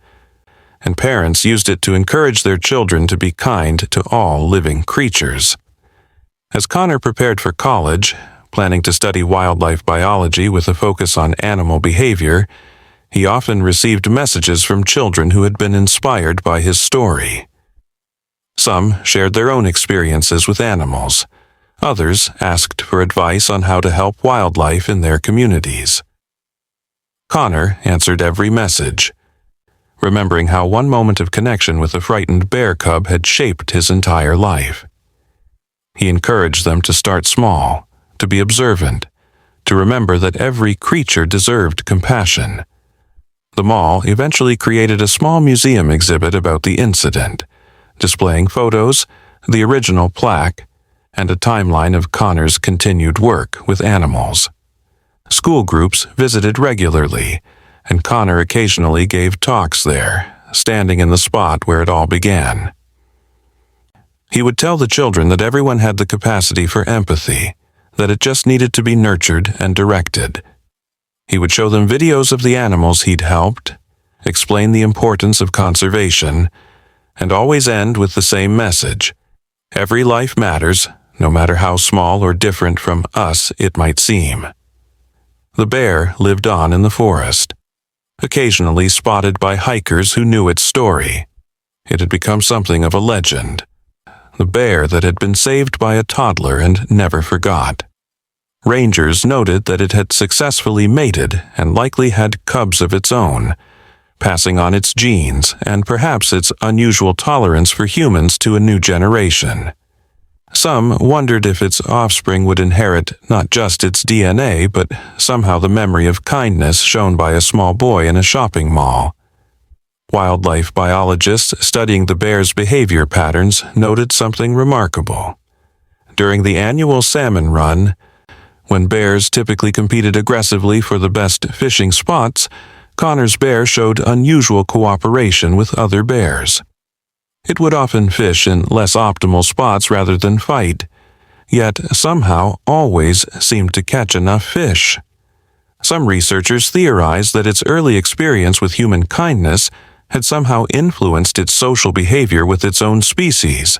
and parents used it to encourage their children to be kind to all living creatures. As Connor prepared for college, planning to study wildlife biology with a focus on animal behavior, he often received messages from children who had been inspired by his story. Some shared their own experiences with animals. Others asked for advice on how to help wildlife in their communities. Connor answered every message, remembering how one moment of connection with a frightened bear cub had shaped his entire life. He encouraged them to start small, to be observant, to remember that every creature deserved compassion. The mall eventually created a small museum exhibit about the incident, displaying photos, the original plaque, and a timeline of Connor's continued work with animals. School groups visited regularly, and Connor occasionally gave talks there, standing in the spot where it all began. He would tell the children that everyone had the capacity for empathy, that it just needed to be nurtured and directed. He would show them videos of the animals he'd helped, explain the importance of conservation, and always end with the same message: every life matters, no matter how small or different from us it might seem. The bear lived on in the forest, occasionally spotted by hikers who knew its story. It had become something of a legend, the bear that had been saved by a toddler and never forgot. Rangers noted that it had successfully mated and likely had cubs of its own, passing on its genes and perhaps its unusual tolerance for humans to a new generation. Some wondered if its offspring would inherit not just its DNA, but somehow the memory of kindness shown by a small boy in a shopping mall. Wildlife biologists studying the bear's behavior patterns noted something remarkable. During the annual salmon run, when bears typically competed aggressively for the best fishing spots, Connor's bear showed unusual cooperation with other bears. It would often fish in less optimal spots rather than fight, yet somehow always seemed to catch enough fish. Some researchers theorized that its early experience with human kindness had somehow influenced its social behavior with its own species,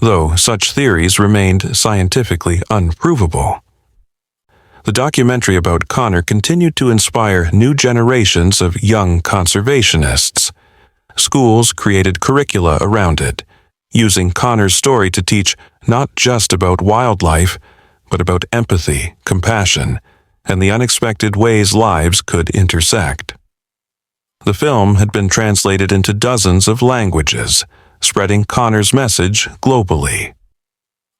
though such theories remained scientifically unprovable. The documentary about Connor continued to inspire new generations of young conservationists. Schools created curricula around it, using Connor's story to teach not just about wildlife, but about empathy, compassion, and the unexpected ways lives could intersect. The film had been translated into dozens of languages, spreading Connor's message globally.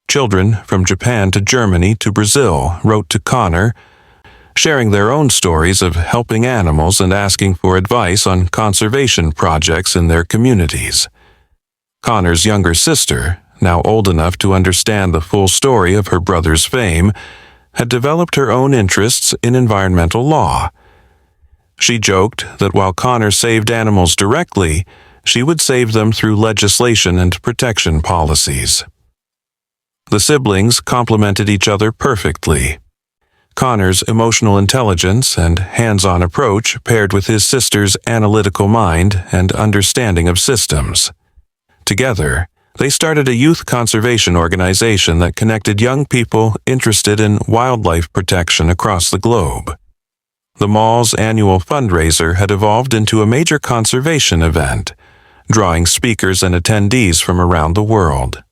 Children from Japan to Germany to Brazil wrote to Connor, sharing their own stories of helping animals and asking for advice on conservation projects in their communities. Connor's younger sister, now old enough to understand the full story of her brother's fame, had developed her own interests in environmental law. She joked that while Connor saved animals directly, she would save them through legislation and protection policies. The siblings complemented each other perfectly. Connor's emotional intelligence and hands-on approach paired with his sister's analytical mind and understanding of systems. Together, they started a youth conservation organization that connected young people interested in wildlife protection across the globe. The mall's annual fundraiser had evolved into a major conservation event, drawing speakers and attendees from around the world.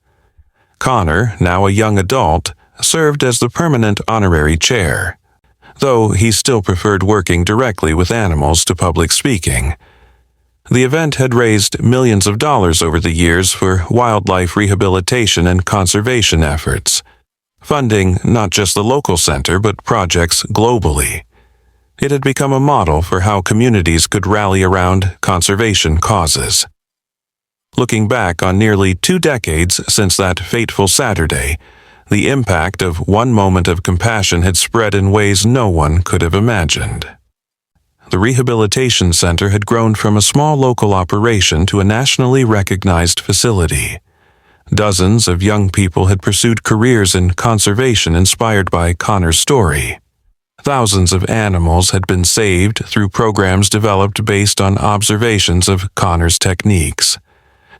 Connor, now a young adult, served as the permanent honorary chair, though he still preferred working directly with animals to public speaking. The event had raised millions of dollars over the years for wildlife rehabilitation and conservation efforts, funding not just the local center but projects globally. It had become a model for how communities could rally around conservation causes. Looking back on nearly 2 decades since that fateful Saturday, the impact of one moment of compassion had spread in ways no one could have imagined. The rehabilitation center had grown from a small local operation to a nationally recognized facility. Dozens of young people had pursued careers in conservation inspired by Connor's story. Thousands of animals had been saved through programs developed based on observations of Connor's techniques.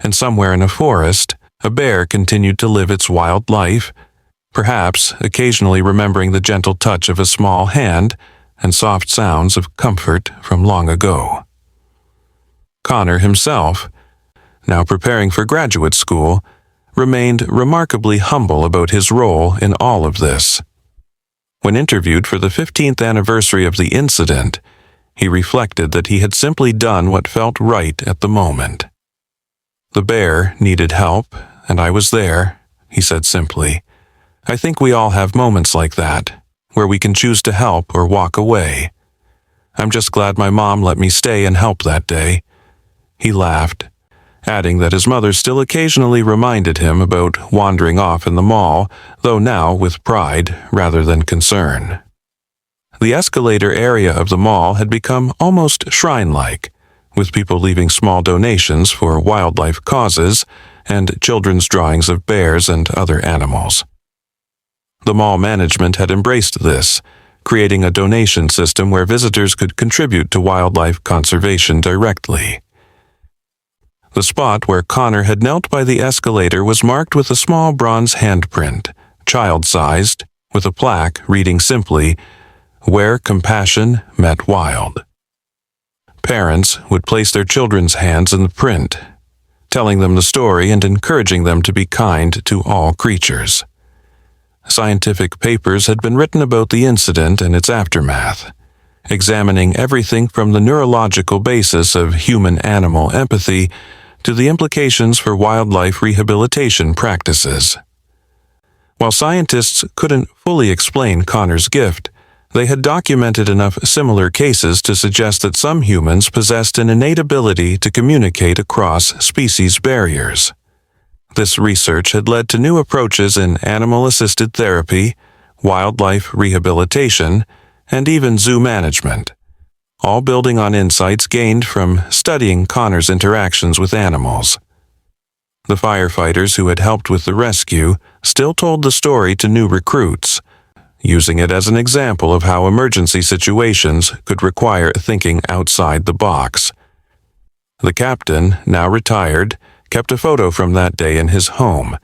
And somewhere in a forest, a bear continued to live its wild life, perhaps occasionally remembering the gentle touch of a small hand and soft sounds of comfort from long ago. Connor himself, now preparing for graduate school, remained remarkably humble about his role in all of this. When interviewed for the 15th anniversary of the incident, he reflected that he had simply done what felt right at the moment. "The bear needed help, and I was there," he said simply. "I think we all have moments like that, where we can choose to help or walk away. I'm just glad my mom let me stay and help that day." He laughed, adding that his mother still occasionally reminded him about wandering off in the mall, though now with pride rather than concern. The Escalator area of the mall had become almost shrine-like, with people leaving small donations for wildlife causes and children's drawings of bears and other animals. The mall management had embraced this, creating a donation system where visitors could contribute to wildlife conservation directly. The spot where Connor had knelt by the escalator was marked with a small bronze handprint, child-sized, with a plaque reading simply, "Where Compassion Met Wild." Parents would place their children's hands in the print, telling them the story and encouraging them to be kind to all creatures. Scientific papers had been written about the incident and its aftermath, examining everything from the neurological basis of human-animal empathy to the implications for wildlife rehabilitation practices. While scientists couldn't fully explain Connor's gift, they had documented enough similar cases to suggest that some humans possessed an innate ability to communicate across species barriers. This research had led to new approaches in animal-assisted therapy, wildlife rehabilitation, and even zoo management, all building on insights gained from studying Connor's interactions with animals. The firefighters who had helped with the rescue still told the story to new recruits, using it as an example of how emergency situations could require thinking outside the box. The captain, now retired, kept a photo from that day in his home,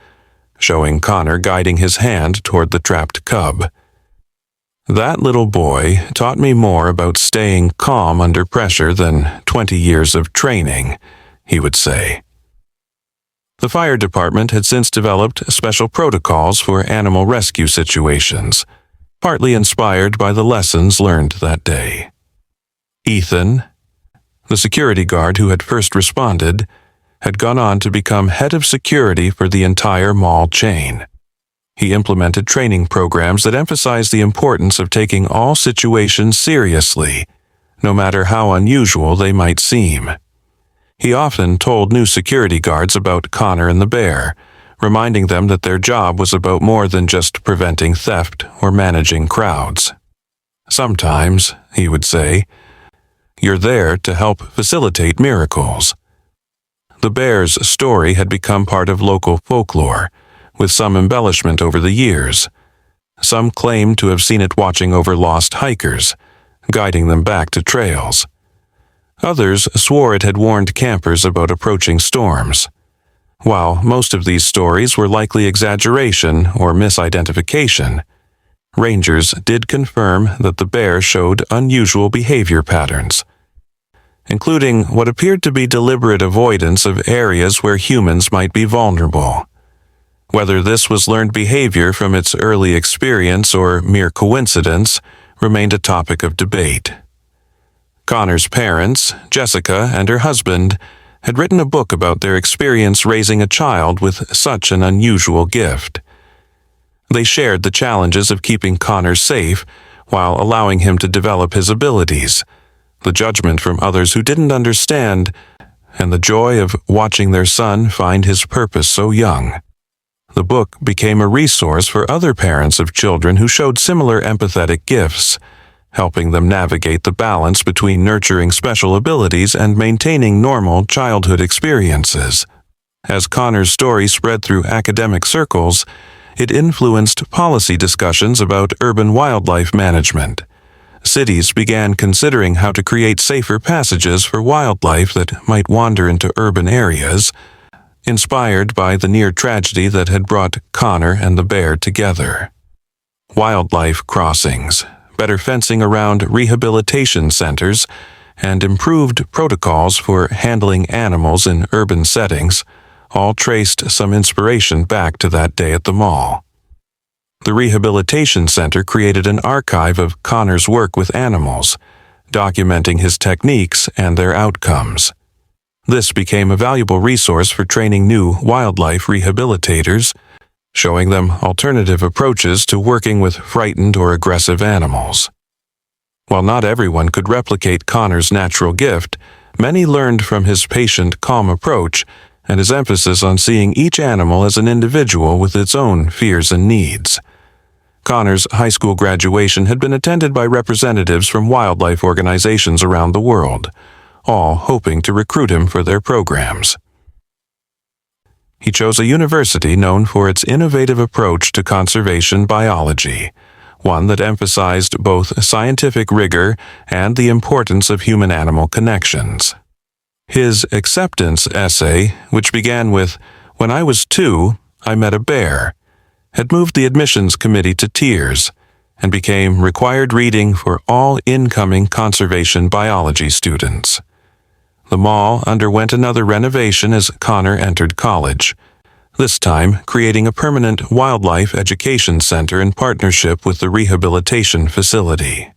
showing Connor guiding his hand toward the trapped cub. That little boy taught me more about staying calm under pressure than 20 years of training, he would say. The fire department had since developed special protocols for animal rescue situations, partly inspired by the lessons learned that day. Ethan, the security guard who had first responded, had gone on to become head of security for the entire mall chain. He implemented training programs that emphasized the importance of taking all situations seriously, no matter how unusual they might seem. He often told new security guards about Connor and the bear, reminding them that their job was about more than just preventing theft or managing crowds. Sometimes, he would say, you're there to help facilitate miracles. The bear's story had become part of local folklore, with some embellishment over the years. Some claimed to have seen it watching over lost hikers, guiding them back to trails. Others swore it had warned campers about approaching storms. While most of these stories were likely exaggeration or misidentification, rangers did confirm that the bear showed unusual behavior patterns, including what appeared to be deliberate avoidance of areas where humans might be vulnerable. Whether this was learned behavior from its early experience or mere coincidence remained a topic of debate. Connor's parents, Jessica and her husband, had written a book about their experience raising a child with such an unusual gift. They shared the challenges of keeping Connor safe while allowing him to develop his abilities, the judgment from others who didn't understand, and the joy of watching their son find his purpose so young. The book became a resource for other parents of children who showed similar empathetic gifts, helping them navigate the balance between nurturing special abilities and maintaining normal childhood experiences. As Connor's story spread through academic circles, it influenced policy discussions about urban wildlife management. Cities began considering how to create safer passages for wildlife that might wander into urban areas, inspired by the near tragedy that had brought Connor and the bear together. Wildlife crossings, better fencing around rehabilitation centers, and improved protocols for handling animals in urban settings all traced some inspiration back to that day at the mall. The rehabilitation center created an archive of Connor's work with animals, documenting his techniques and their outcomes. This became a valuable resource for training new wildlife rehabilitators, showing them alternative approaches to working with frightened or aggressive animals. While not everyone could replicate Connor's natural gift, many learned from his patient, calm approach and his emphasis on seeing each animal as an individual with its own fears and needs. Connor's high school graduation had been attended by representatives from wildlife organizations around the world, all hoping to recruit him for their programs. He chose a university known for its innovative approach to conservation biology, one that emphasized both scientific rigor and the importance of human-animal connections. His acceptance essay, which began with, "When I was 2, I met a bear," had moved the admissions committee to tears and became required reading for all incoming conservation biology students. The mall underwent another renovation as Connor entered college, this time creating a permanent wildlife education center in partnership with the rehabilitation facility.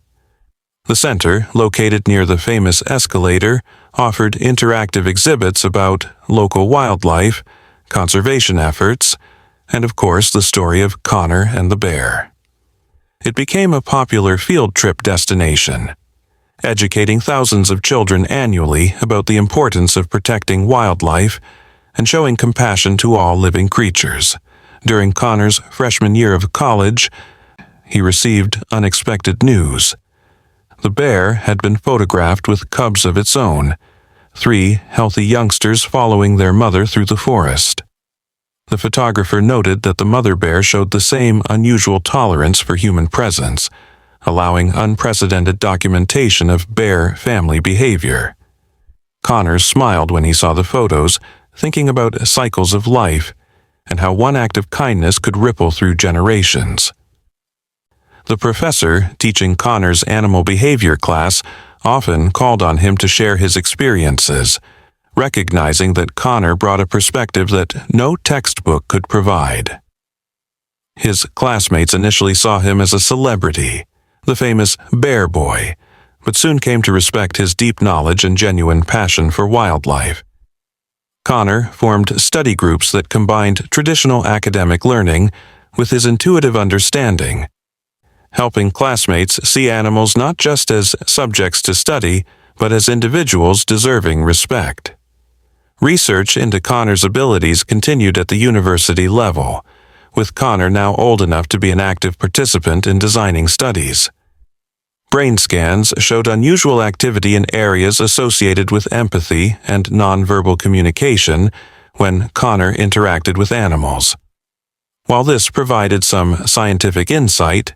The center, located near the famous Escalator, offered interactive exhibits about local wildlife, conservation efforts, and of course the story of Connor and the bear. It became a popular field trip destination, educating thousands of children annually about the importance of protecting wildlife and showing compassion to all living creatures. During Connor's freshman year of college, he received unexpected news. The bear had been photographed with cubs of its own, 3 healthy youngsters following their mother through the forest. The photographer noted that the mother bear showed the same unusual tolerance for human presence, allowing unprecedented documentation of bear family behavior. Connors smiled when he saw the photos, thinking about cycles of life and how one act of kindness could ripple through generations. The professor, teaching Connors' animal behavior class, often called on him to share his experiences, recognizing that Connor brought a perspective that no textbook could provide. His classmates initially saw him as a celebrity, the famous Bear Boy, but soon came to respect his deep knowledge and genuine passion for wildlife. Connor formed study groups that combined traditional academic learning with his intuitive understanding, helping classmates see animals not just as subjects to study, but as individuals deserving respect. Research into Connor's abilities continued at the university level, with Connor now old enough to be an active participant in designing studies. Brain scans showed unusual activity in areas associated with empathy and nonverbal communication when Connor interacted with animals. While this provided some scientific insight,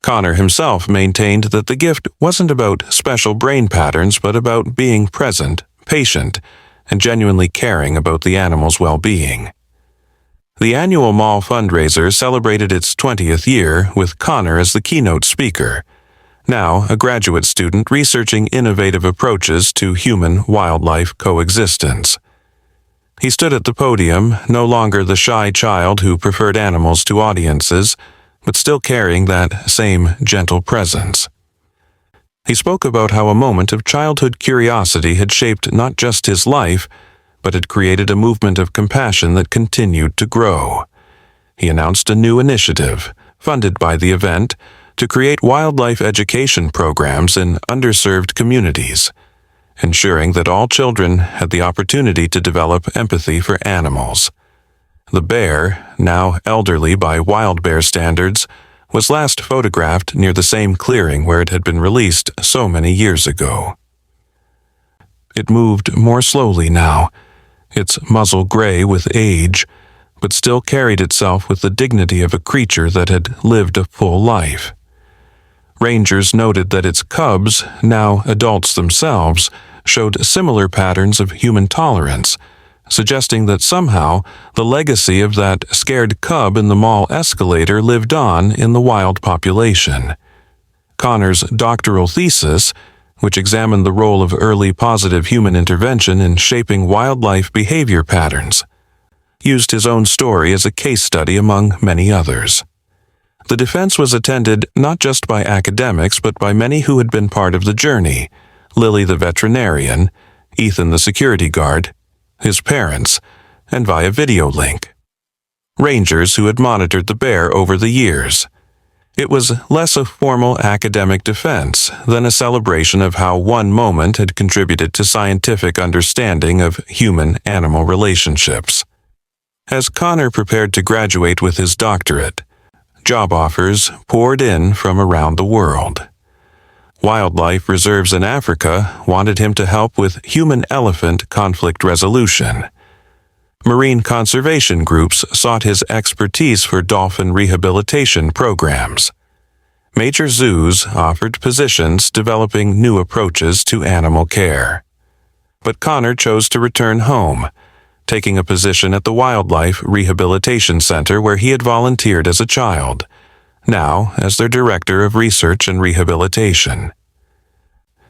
Connor himself maintained that the gift wasn't about special brain patterns but about being present, patient, and genuinely caring about the animal's well-being. The annual mall fundraiser celebrated its 20th year with Connor as the keynote speaker, now a graduate student researching innovative approaches to human-wildlife coexistence. He stood at the podium, no longer the shy child who preferred animals to audiences, but still carrying that same gentle presence. He spoke about how a moment of childhood curiosity had shaped not just his life, but had created a movement of compassion that continued to grow. He announced a new initiative, funded by the event, to create wildlife education programs in underserved communities, ensuring that all children had the opportunity to develop empathy for animals. The bear, now elderly by wild bear standards, was last photographed near the same clearing where it had been released so many years ago. It moved more slowly now, its muzzle gray with age, but still carried itself with the dignity of a creature that had lived a full life. Rangers noted that its cubs, now adults themselves, showed similar patterns of human tolerance, suggesting that somehow the legacy of that scared cub in the mall escalator lived on in the wild population. Connor's doctoral thesis, which examined the role of early positive human intervention in shaping wildlife behavior patterns, used his own story as a case study among many others. The defense was attended not just by academics but by many who had been part of the journey: Lily the veterinarian, Ethan the security guard, his parents, and via video link. Rangers who had monitored the bear over the years. It was less a formal academic defense than a celebration of how one moment had contributed to scientific understanding of human-animal relationships. As Connor prepared to graduate with his doctorate, job offers poured in from around the world. Wildlife reserves in Africa wanted him to help with human-elephant conflict resolution. Marine conservation groups sought his expertise for dolphin rehabilitation programs. Major zoos offered positions developing new approaches to animal care. But Connor chose to return home, taking a position at the Wildlife Rehabilitation Center where he had volunteered as a child, now as their Director of Research and Rehabilitation.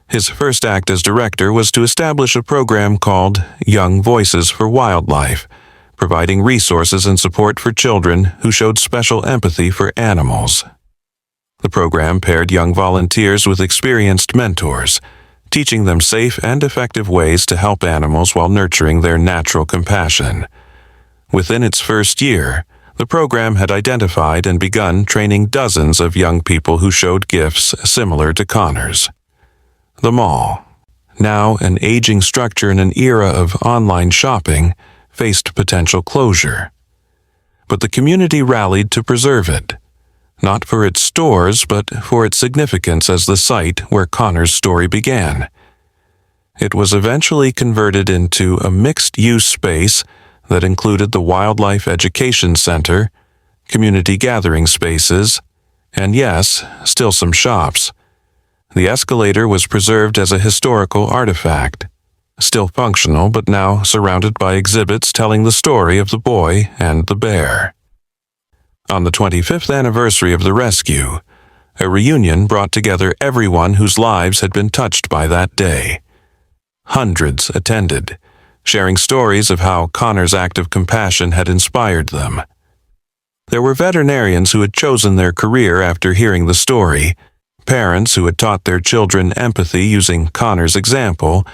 His first act as director was to establish a program called Young Voices for Wildlife, providing resources and support for children who showed special empathy for animals. The program paired young volunteers with experienced mentors, teaching them safe and effective ways to help animals while nurturing their natural compassion. Within its first year, the program had identified and begun training dozens of young people who showed gifts similar to Connor's. The mall, now an aging structure in an era of online shopping, faced potential closure. But the community rallied to preserve it, not for its stores but for its significance as the site where Connor's story began. It was eventually converted into a mixed-use space that included the Wildlife Education Center, community gathering spaces, and yes, still some shops. The Escalator was preserved as a historical artifact, still functional but now surrounded by exhibits telling the story of the boy and the bear. On the 25th anniversary of the rescue, a reunion brought together everyone whose lives had been touched by that day. Hundreds attended, sharing stories of how Connor's act of compassion had inspired them. There were veterinarians who had chosen their career after hearing the story, parents who had taught their children empathy using Connor's example,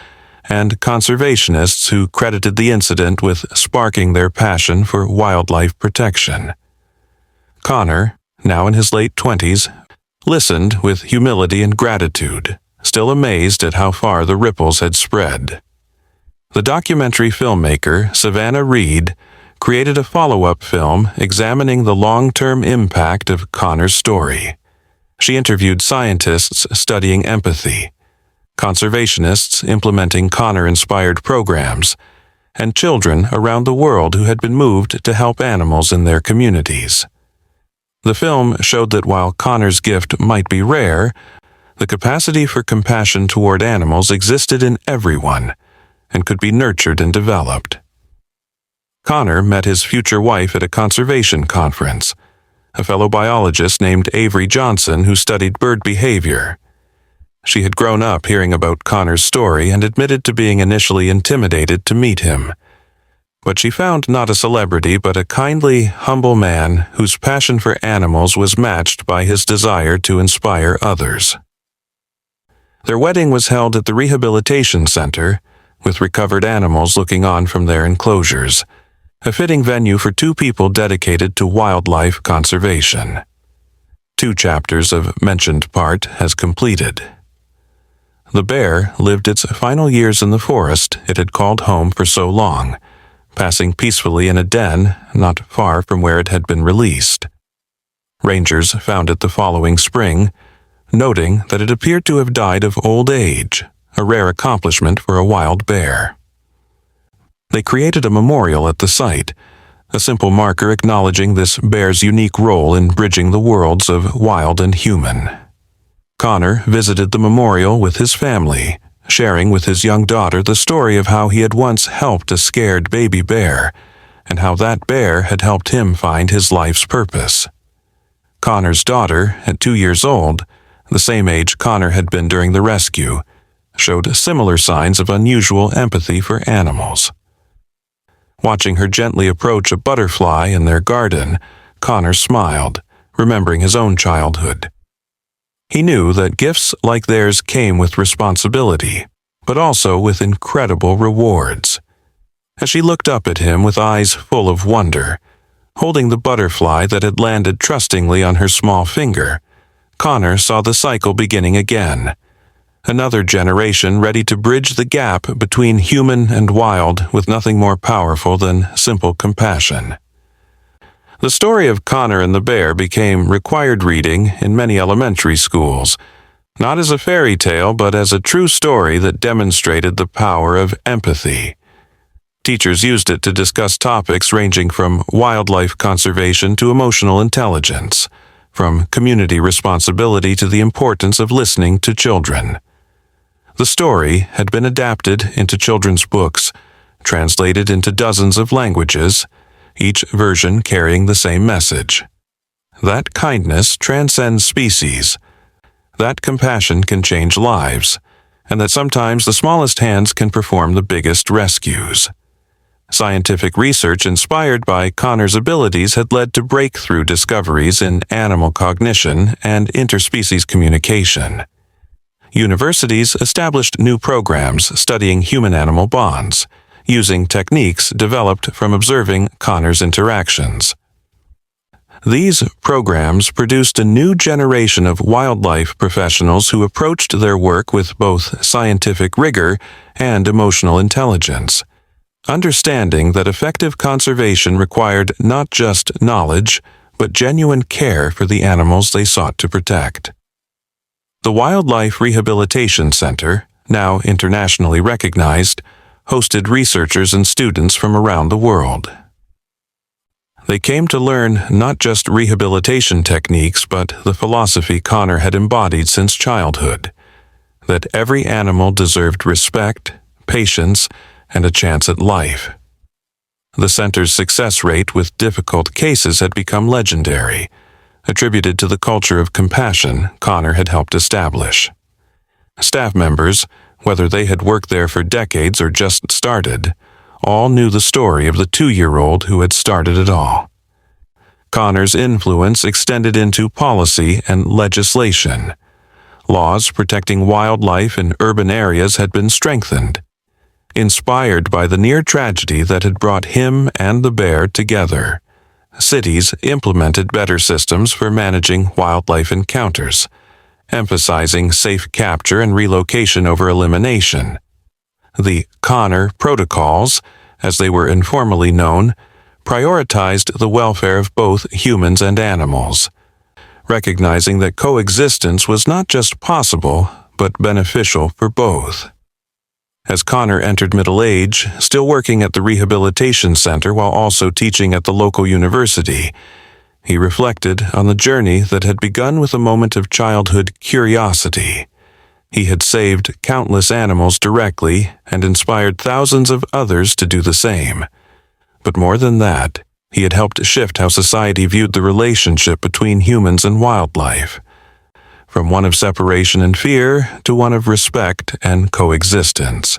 and conservationists who credited the incident with sparking their passion for wildlife protection. Connor, now in his late 20s, listened with humility and gratitude, still amazed at how far the ripples had spread. The documentary filmmaker, Savannah Reed, created a follow-up film examining the long-term impact of Connor's story. She interviewed scientists studying empathy, conservationists implementing Connor-inspired programs, and children around the world who had been moved to help animals in their communities. The film showed that while Connor's gift might be rare, the capacity for compassion toward animals existed in everyone and could be nurtured and developed. Connor met his future wife at a conservation conference, a fellow biologist named Avery Johnson who studied bird behavior. She had grown up hearing about Connor's story and admitted to being initially intimidated to meet him. But she found not a celebrity but a kindly, humble man whose passion for animals was matched by his desire to inspire others. Their wedding was held at the Rehabilitation Center, with recovered animals looking on from their enclosures, a fitting venue for two people dedicated to wildlife conservation. 2 chapters of mentioned part has completed. The bear lived its final years in the forest it had called home for so long, passing peacefully in a den not far from where it had been released. Rangers found it the following spring, noting that it appeared to have died of old age, a rare accomplishment for a wild bear. They created a memorial at the site, a simple marker acknowledging this bear's unique role in bridging the worlds of wild and human. Connor visited the memorial with his family, sharing with his young daughter the story of how he had once helped a scared baby bear, and how that bear had helped him find his life's purpose. Connor's daughter, at 2 years old, the same age Connor had been during the rescue, showed similar signs of unusual empathy for animals. Watching her gently approach a butterfly in their garden, Connor smiled, remembering his own childhood. He knew that gifts like theirs came with responsibility, but also with incredible rewards. As she looked up at him with eyes full of wonder, holding the butterfly that had landed trustingly on her small finger, Connor saw the cycle beginning again. Another generation ready to bridge the gap between human and wild with nothing more powerful than simple compassion. The story of Connor and the bear became required reading in many elementary schools, not as a fairy tale but as a true story that demonstrated the power of empathy. Teachers used it to discuss topics ranging from wildlife conservation to emotional intelligence, from community responsibility to the importance of listening to children. The story had been adapted into children's books, translated into dozens of languages, each version carrying the same message. That kindness transcends species, that compassion can change lives, and that sometimes the smallest hands can perform the biggest rescues. Scientific research inspired by Connor's abilities had led to breakthrough discoveries in animal cognition and interspecies communication. Universities established new programs studying human-animal bonds, using techniques developed from observing Connor's interactions. These programs produced a new generation of wildlife professionals who approached their work with both scientific rigor and emotional intelligence, understanding that effective conservation required not just knowledge, but genuine care for the animals they sought to protect. The Wildlife Rehabilitation Center, now internationally recognized, hosted researchers and students from around the world. They came to learn not just rehabilitation techniques, but the philosophy Connor had embodied since childhood, that every animal deserved respect, patience, and a chance at life. The center's success rate with difficult cases had become legendary, attributed to the culture of compassion Connor had helped establish. Staff members, whether they had worked there for decades or just started, all knew the story of the 2-year-old who had started it all. Connor's influence extended into policy and legislation. Laws protecting wildlife in urban areas had been strengthened, inspired by the near tragedy that had brought him and the bear together. Cities implemented better systems for managing wildlife encounters, emphasizing safe capture and relocation over elimination. The Connor Protocols, as they were informally known, prioritized the welfare of both humans and animals, recognizing that coexistence was not just possible, but beneficial for both. As Connor entered middle age, still working at the rehabilitation center while also teaching at the local university, he reflected on the journey that had begun with a moment of childhood curiosity. He had saved countless animals directly and inspired thousands of others to do the same. But more than that, he had helped shift how society viewed the relationship between humans and wildlife, from one of separation and fear to one of respect and coexistence.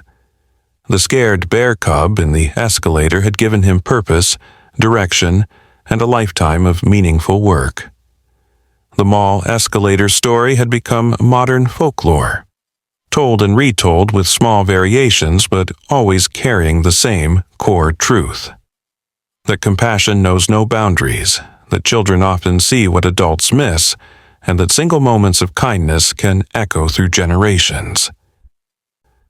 The scared bear cub in the Escalator had given him purpose, direction, and a lifetime of meaningful work. The mall escalator story had become modern folklore, told and retold with small variations but always carrying the same core truth. That compassion knows no boundaries, that children often see what adults miss, and that single moments of kindness can echo through generations.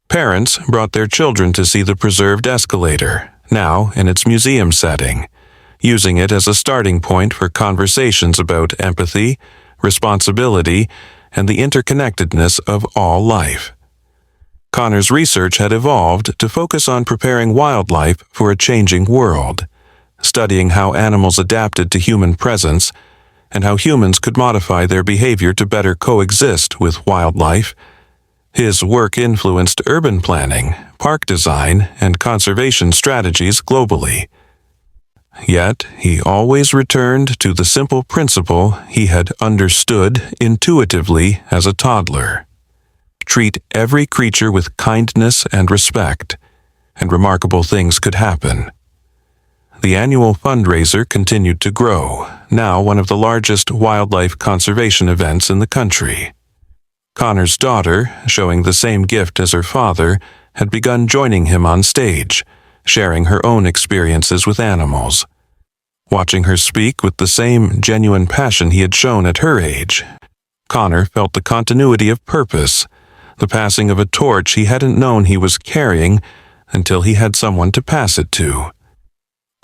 Parents brought their children to see the preserved escalator, now in its museum setting, using it as a starting point for conversations about empathy, responsibility, and the interconnectedness of all life. Connor's research had evolved to focus on preparing wildlife for a changing world, studying how animals adapted to human presence and how humans could modify their behavior to better coexist with wildlife. His work influenced urban planning, park design, and conservation strategies globally. Yet, he always returned to the simple principle he had understood intuitively as a toddler. Treat every creature with kindness and respect, and remarkable things could happen. The annual fundraiser continued to grow, now one of the largest wildlife conservation events in the country. Connor's daughter, showing the same gift as her father, had begun joining him on stage, sharing her own experiences with animals. Watching her speak with the same genuine passion he had shown at her age, Connor felt the continuity of purpose, the passing of a torch he hadn't known he was carrying until he had someone to pass it to.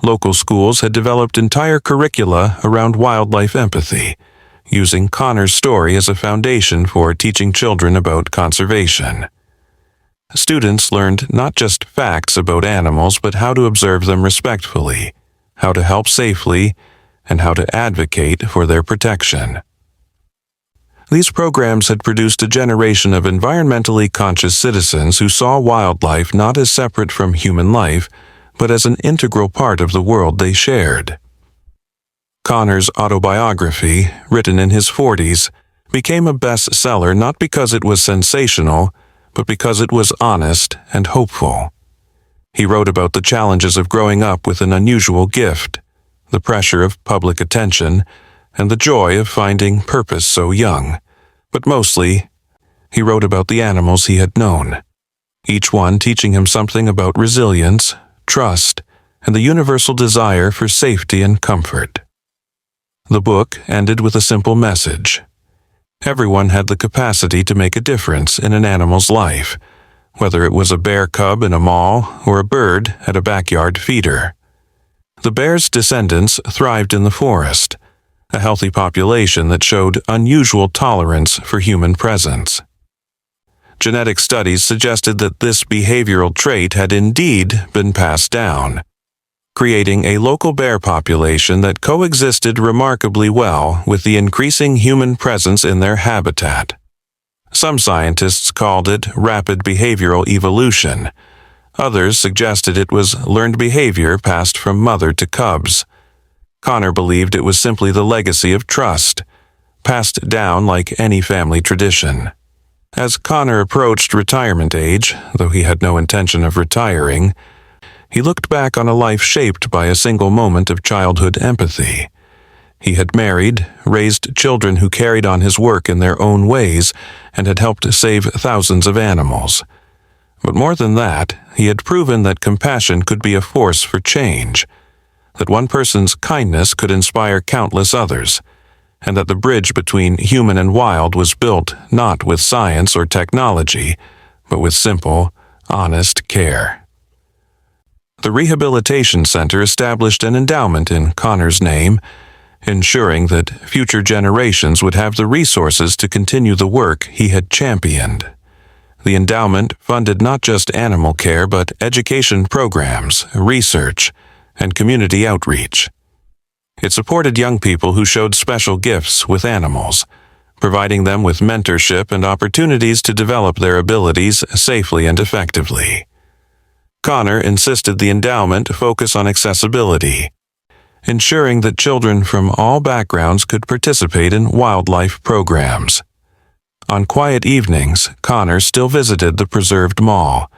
Local schools had developed entire curricula around wildlife empathy, using Connor's story as a foundation for teaching children about conservation. Students learned not just facts about animals, but how to observe them respectfully, how to help safely, and how to advocate for their protection. These programs had produced a generation of environmentally conscious citizens who saw wildlife not as separate from human life, but as an integral part of the world they shared. Connor's autobiography, written in his 40s, became a bestseller not because it was sensational, but because it was honest and hopeful. He wrote about the challenges of growing up with an unusual gift, the pressure of public attention, and the joy of finding purpose so young. But mostly, he wrote about the animals he had known, each one teaching him something about resilience, trust, and the universal desire for safety and comfort. The book ended with a simple message. Everyone had the capacity to make a difference in an animal's life, whether it was a bear cub in a mall or a bird at a backyard feeder. The bear's descendants thrived in the forest, a healthy population that showed unusual tolerance for human presence. Genetic studies suggested that this behavioral trait had indeed been passed down, creating a local bear population that coexisted remarkably well with the increasing human presence in their habitat. Some scientists called it rapid behavioral evolution. Others suggested it was learned behavior passed from mother to cubs. Connor believed it was simply the legacy of trust, passed down like any family tradition. As Connor approached retirement age, though he had no intention of retiring, he looked back on a life shaped by a single moment of childhood empathy. He had married, raised children who carried on his work in their own ways, and had helped save thousands of animals. But more than that, he had proven that compassion could be a force for change, that one person's kindness could inspire countless others, and that the bridge between human and wild was built not with science or technology, but with simple, honest care. The Rehabilitation Center established an endowment in Connor's name, ensuring that future generations would have the resources to continue the work he had championed. The endowment funded not just animal care but education programs, research, and community outreach. It supported young people who showed special gifts with animals, providing them with mentorship and opportunities to develop their abilities safely and effectively. Connor insisted the endowment focus on accessibility, ensuring that children from all backgrounds could participate in wildlife programs. On quiet evenings, Connor still visited the preserved mall,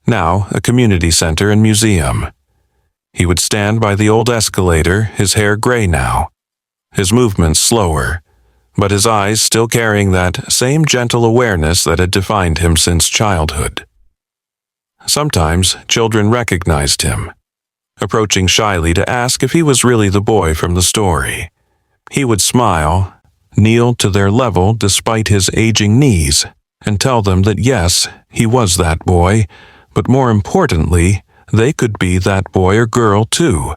now a community center and museum. He would stand by the old escalator, his hair gray now, his movements slower, but his eyes still carrying that same gentle awareness that had defined him since childhood. Sometimes children recognized him, approaching shyly to ask if he was really the boy from the story. He would smile, kneel to their level despite his aging knees, and tell them that yes, he was that boy, but more importantly, they could be that boy or girl too.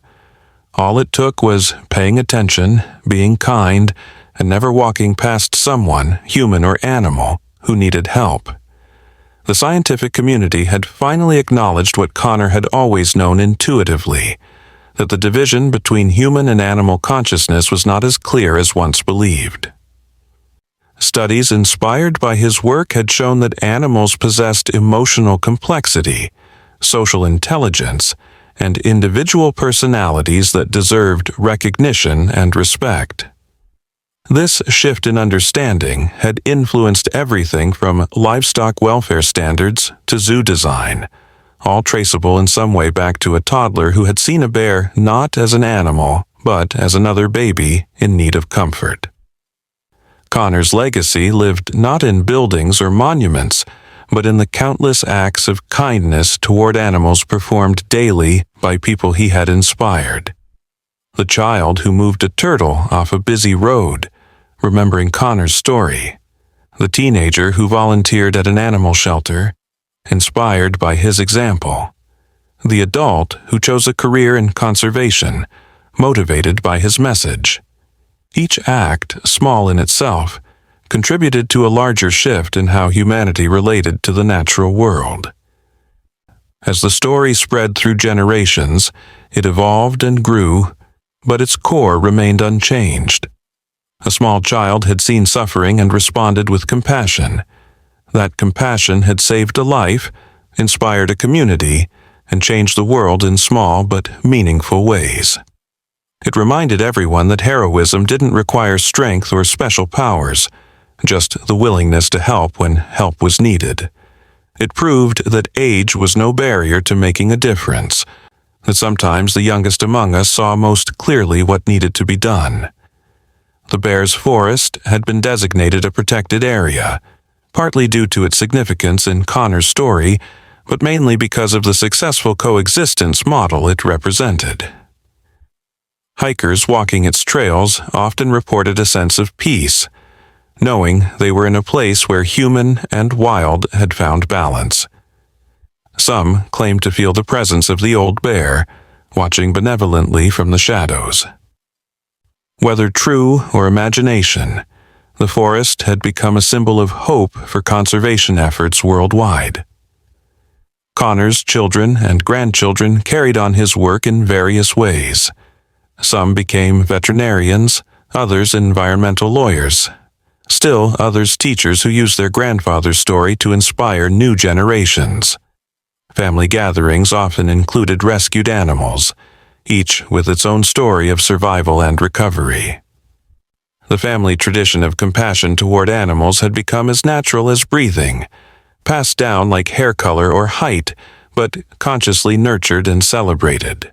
All it took was paying attention, being kind, and never walking past someone, human or animal, who needed help. The scientific community had finally acknowledged what Connor had always known intuitively, that the division between human and animal consciousness was not as clear as once believed. Studies inspired by his work had shown that animals possessed emotional complexity, social intelligence, and individual personalities that deserved recognition and respect. This shift in understanding had influenced everything from livestock welfare standards to zoo design, all traceable in some way back to a toddler who had seen a bear not as an animal, but as another baby in need of comfort. Connor's legacy lived not in buildings or monuments, but in the countless acts of kindness toward animals performed daily by people he had inspired. The child who moved a turtle off a busy road, remembering Connor's story. The teenager who volunteered at an animal shelter, inspired by his example. The adult who chose a career in conservation, motivated by his message. Each act, small in itself, contributed to a larger shift in how humanity related to the natural world. As the story spread through generations, it evolved and grew, but its core remained unchanged. A small child had seen suffering and responded with compassion. That compassion had saved a life, inspired a community, and changed the world in small but meaningful ways. It reminded everyone that heroism didn't require strength or special powers, just the willingness to help when help was needed. It proved that age was no barrier to making a difference, that sometimes the youngest among us saw most clearly what needed to be done. The bear's forest had been designated a protected area, partly due to its significance in Connor's story, but mainly because of the successful coexistence model it represented. Hikers walking its trails often reported a sense of peace, knowing they were in a place where human and wild had found balance. Some claimed to feel the presence of the old bear, watching benevolently from the shadows. Whether true or imagination, The forest had become a symbol of hope for conservation efforts worldwide. Connor's children and grandchildren carried on his work in various ways. Some became veterinarians, others environmental lawyers. Still, others teachers who used their grandfather's story to inspire new generations. Family gatherings often included rescued animals, each with its own story of survival and recovery. The family tradition of compassion toward animals had become as natural as breathing, passed down like hair color or height, but consciously nurtured and celebrated.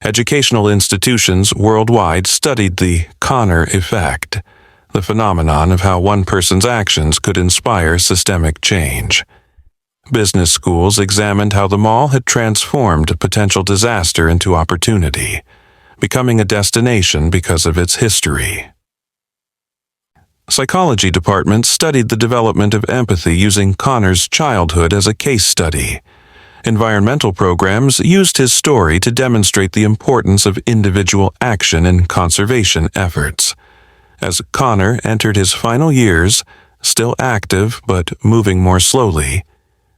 Educational institutions worldwide studied the Connor effect, the phenomenon of how one person's actions could inspire systemic change. Business schools examined how the mall had transformed a potential disaster into opportunity, becoming a destination because of its history. Psychology departments studied the development of empathy using Connor's childhood as a case study. Environmental programs used his story to demonstrate the importance of individual action in conservation efforts. As Connor entered his final years, still active but moving more slowly,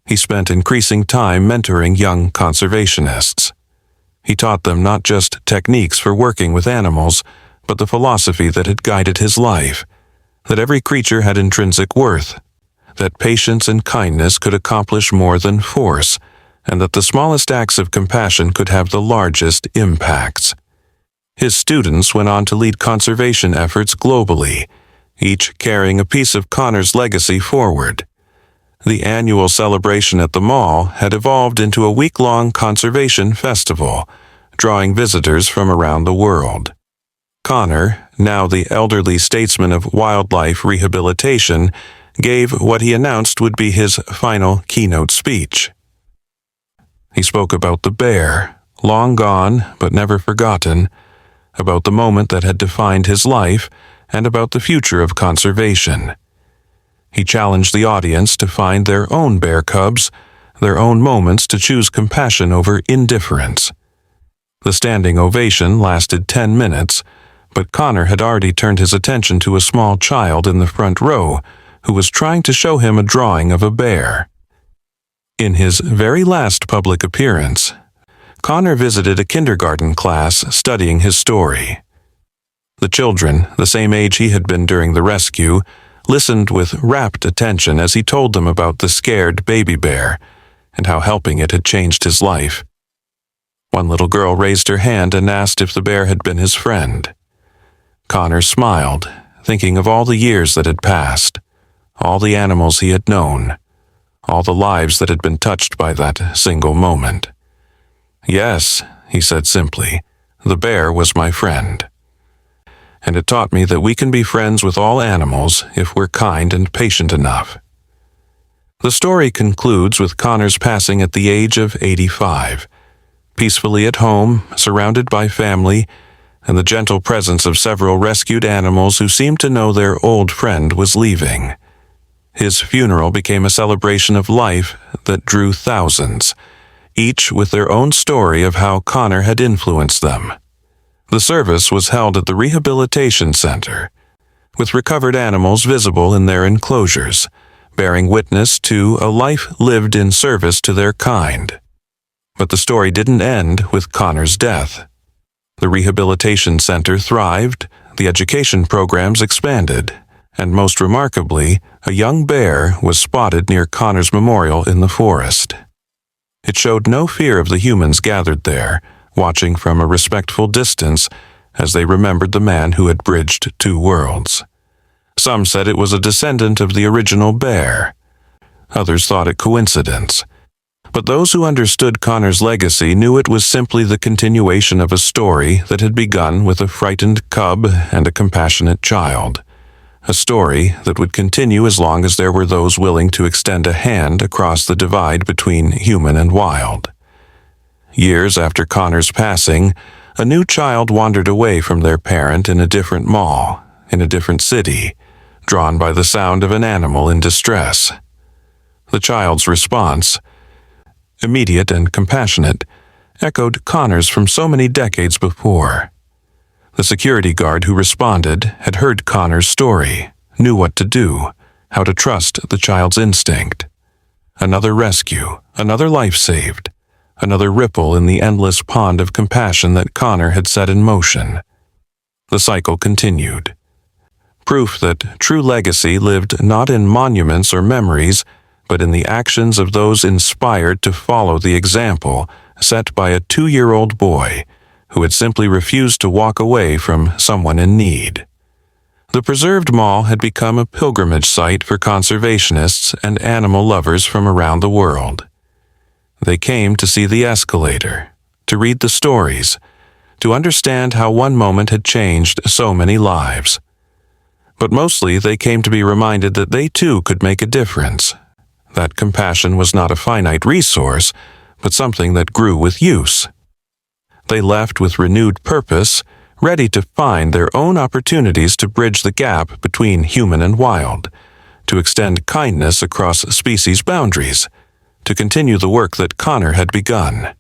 he spent increasing time mentoring young conservationists. He taught them not just techniques for working with animals, but the philosophy that had guided his life, that every creature had intrinsic worth, that patience and kindness could accomplish more than force, and that the smallest acts of compassion could have the largest impacts. His students went on to lead conservation efforts globally, each carrying a piece of Connor's legacy forward. The annual celebration at the mall had evolved into a week-long conservation festival, drawing visitors from around the world. Connor, now the elderly statesman of wildlife rehabilitation, gave what he announced would be his final keynote speech. He spoke about the bear, long gone but never forgotten, about the moment that had defined his life, and about the future of conservation. He challenged the audience to find their own bear cubs, their own moments to choose compassion over indifference. The standing ovation lasted 10 minutes, but Connor had already turned his attention to a small child in the front row who was trying to show him a drawing of a bear. In his very last public appearance, Connor visited a kindergarten class studying his story. The children, the same age he had been during the rescue, listened with rapt attention as he told them about the scared baby bear and how helping it had changed his life. One little girl raised her hand and asked if the bear had been his friend. Connor smiled, thinking of all the years that had passed, all the animals he had known, all the lives that had been touched by that single moment. "Yes," he said simply, "the bear was my friend. And it taught me that we can be friends with all animals if we're kind and patient enough." The story concludes with Connor's passing at the age of 85, peacefully at home, surrounded by family, and the gentle presence of several rescued animals who seemed to know their old friend was leaving. His funeral became a celebration of life that drew thousands, each with their own story of how Connor had influenced them. The service was held at the Rehabilitation Center, with recovered animals visible in their enclosures, bearing witness to a life lived in service to their kind. But the story didn't end with Connor's death. The Rehabilitation Center thrived, the education programs expanded, and most remarkably, a young bear was spotted near Connor's memorial in the forest. It showed no fear of the humans gathered there, watching from a respectful distance as they remembered the man who had bridged two worlds. Some said it was a descendant of the original bear. Others thought it coincidence. But those who understood Connor's legacy knew it was simply the continuation of a story that had begun with a frightened cub and a compassionate child. A story that would continue as long as there were those willing to extend a hand across the divide between human and wild. Years after Connor's passing, a new child wandered away from their parent in a different mall, in a different city, drawn by the sound of an animal in distress. The child's response, immediate and compassionate, echoed Connor's from so many decades before. The security guard who responded had heard Connor's story, knew what to do, how to trust the child's instinct. Another rescue, another life saved, another ripple in the endless pond of compassion that Connor had set in motion. The cycle continued. Proof that true legacy lived not in monuments or memories, but in the actions of those inspired to follow the example set by a 2-year-old boy who had simply refused to walk away from someone in need. The preserved mall had become a pilgrimage site for conservationists and animal lovers from around the world. They came to see the escalator, to read the stories, to understand how one moment had changed so many lives. But mostly they came to be reminded that they too could make a difference, that compassion was not a finite resource, but something that grew with use. They left with renewed purpose, ready to find their own opportunities to bridge the gap between human and wild, to extend kindness across species boundaries, to continue the work that Connor had begun.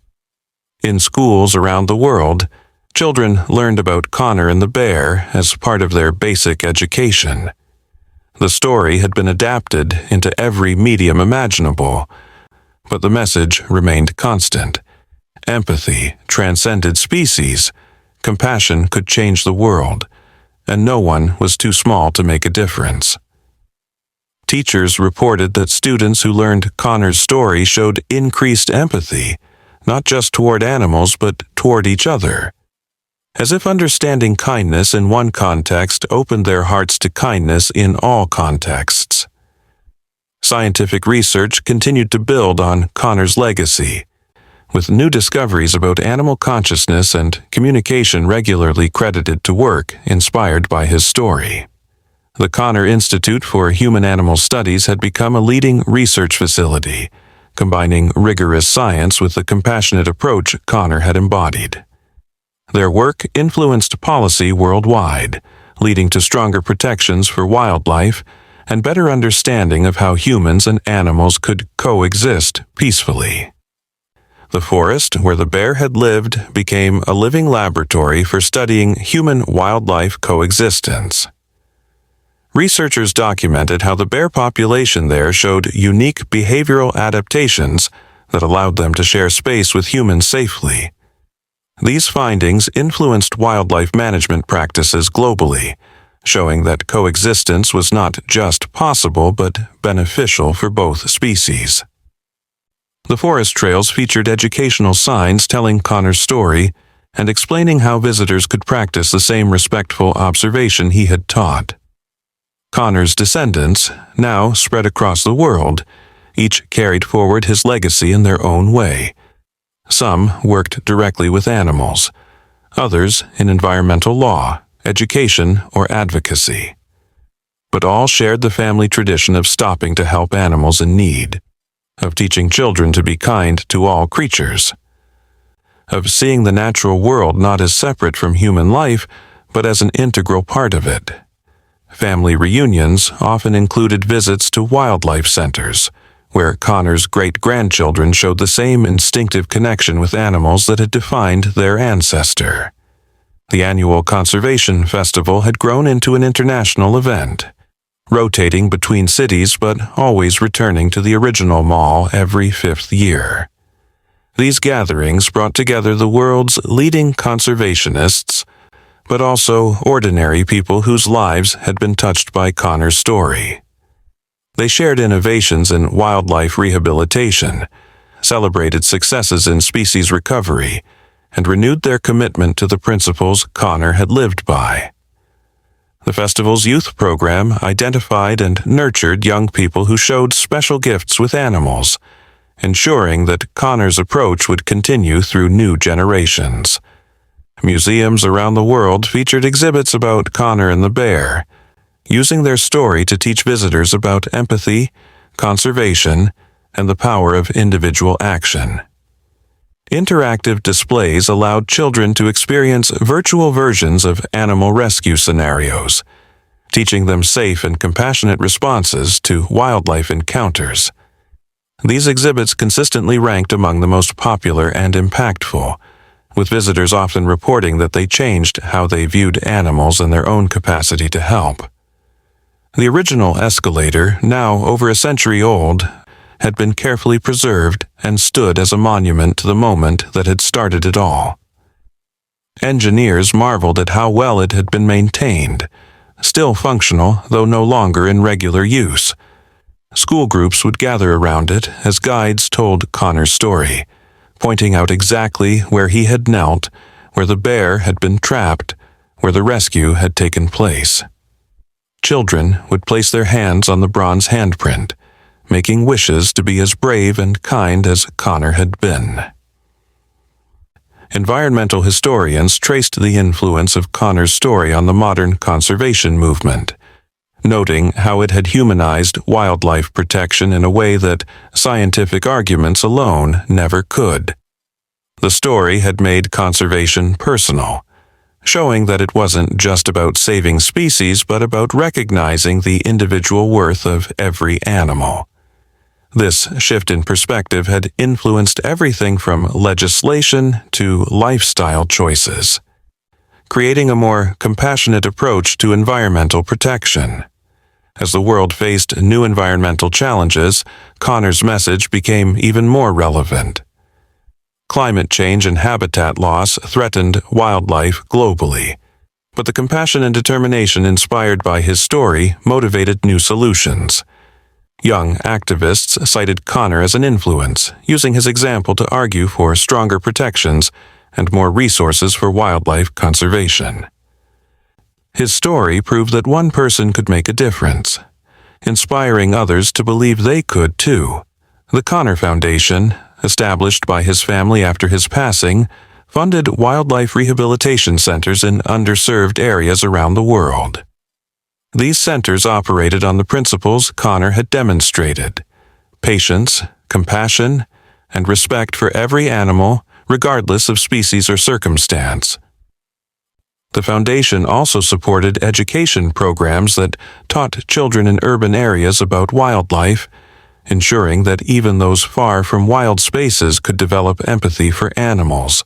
In schools around the world, children learned about Connor and the bear as part of their basic education. The story had been adapted into every medium imaginable, but the message remained constant. Empathy transcended species, compassion could change the world, and no one was too small to make a difference. Teachers reported that students who learned Connor's story showed increased empathy, not just toward animals but toward each other. As if understanding kindness in one context opened their hearts to kindness in all contexts. Scientific research continued to build on Connor's legacy, with new discoveries about animal consciousness and communication regularly credited to work inspired by his story. The Connor Institute for Human-Animal Studies had become a leading research facility, combining rigorous science with the compassionate approach Connor had embodied. Their work influenced policy worldwide, leading to stronger protections for wildlife and better understanding of how humans and animals could coexist peacefully. The forest where the bear had lived became a living laboratory for studying human-wildlife coexistence. Researchers documented how the bear population there showed unique behavioral adaptations that allowed them to share space with humans safely. These findings influenced wildlife management practices globally, showing that coexistence was not just possible but beneficial for both species. The forest trails featured educational signs telling Connor's story and explaining how visitors could practice the same respectful observation he had taught. Connor's descendants, now spread across the world, each carried forward his legacy in their own way. Some worked directly with animals, others in environmental law, education, or advocacy. But all shared the family tradition of stopping to help animals in need, of teaching children to be kind to all creatures, of seeing the natural world not as separate from human life, but as an integral part of it. Family reunions often included visits to wildlife centers, where Connor's great-grandchildren showed the same instinctive connection with animals that had defined their ancestor. The annual conservation festival had grown into an international event, rotating between cities but always returning to the original mall every 5th year. These gatherings brought together the world's leading conservationists, but also ordinary people whose lives had been touched by Connor's story. They shared innovations in wildlife rehabilitation, celebrated successes in species recovery, and renewed their commitment to the principles Connor had lived by. The festival's youth program identified and nurtured young people who showed special gifts with animals, ensuring that Connor's approach would continue through new generations. Museums around the world featured exhibits about Connor and the bear, using their story to teach visitors about empathy, conservation, and the power of individual action. Interactive displays allowed children to experience virtual versions of animal rescue scenarios, teaching them safe and compassionate responses to wildlife encounters. These exhibits consistently ranked among the most popular and impactful, with visitors often reporting that they changed how they viewed animals and their own capacity to help. The original Escalator, now over a century old, had been carefully preserved and stood as a monument to the moment that had started it all. Engineers marveled at how well it had been maintained, still functional though no longer in regular use. School groups would gather around it as guides told Connor's story, pointing out exactly where he had knelt, where the bear had been trapped, where the rescue had taken place. Children would place their hands on the bronze handprint, making wishes to be as brave and kind as Connor had been. Environmental historians traced the influence of Connor's story on the modern conservation movement, noting how it had humanized wildlife protection in a way that scientific arguments alone never could. The story had made conservation personal, showing that it wasn't just about saving species but about recognizing the individual worth of every animal. This shift in perspective had influenced everything from legislation to lifestyle choices, creating a more compassionate approach to environmental protection. As the world faced new environmental challenges, Connor's message became even more relevant. Climate change and habitat loss threatened wildlife globally, but the compassion and determination inspired by his story motivated new solutions. Young activists cited Connor as an influence, using his example to argue for stronger protections and more resources for wildlife conservation. His story proved that one person could make a difference, inspiring others to believe they could too. The Connor Foundation, established by his family after his passing, funded wildlife rehabilitation centers in underserved areas around the world. These centers operated on the principles Connor had demonstrated: patience, compassion, and respect for every animal, regardless of species or circumstance. The foundation also supported education programs that taught children in urban areas about wildlife, ensuring that even those far from wild spaces could develop empathy for animals.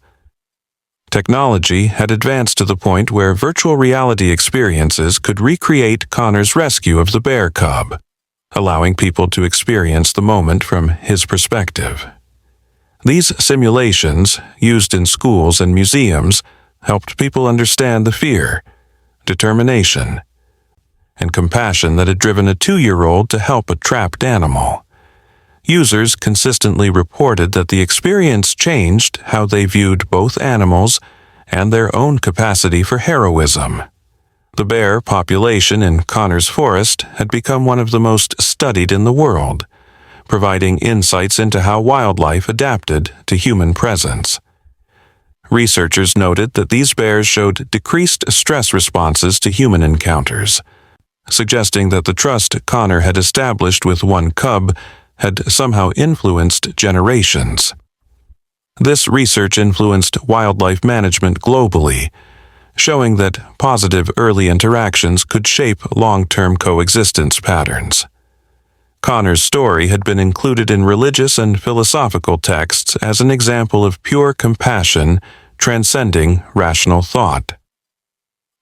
Technology had advanced to the point where virtual reality experiences could recreate Connor's rescue of the bear cub, allowing people to experience the moment from his perspective. These simulations, used in schools and museums, helped people understand the fear, determination, and compassion that had driven a 2-year-old to help a trapped animal. Users consistently reported that the experience changed how they viewed both animals and their own capacity for heroism. The bear population in Connor's forest had become one of the most studied in the world, providing insights into how wildlife adapted to human presence. Researchers noted that these bears showed decreased stress responses to human encounters, suggesting that the trust Connor had established with one cub had somehow influenced generations. This research influenced wildlife management globally, showing that positive early interactions could shape long-term coexistence patterns. Connor's story had been included in religious and philosophical texts as an example of pure compassion transcending rational thought.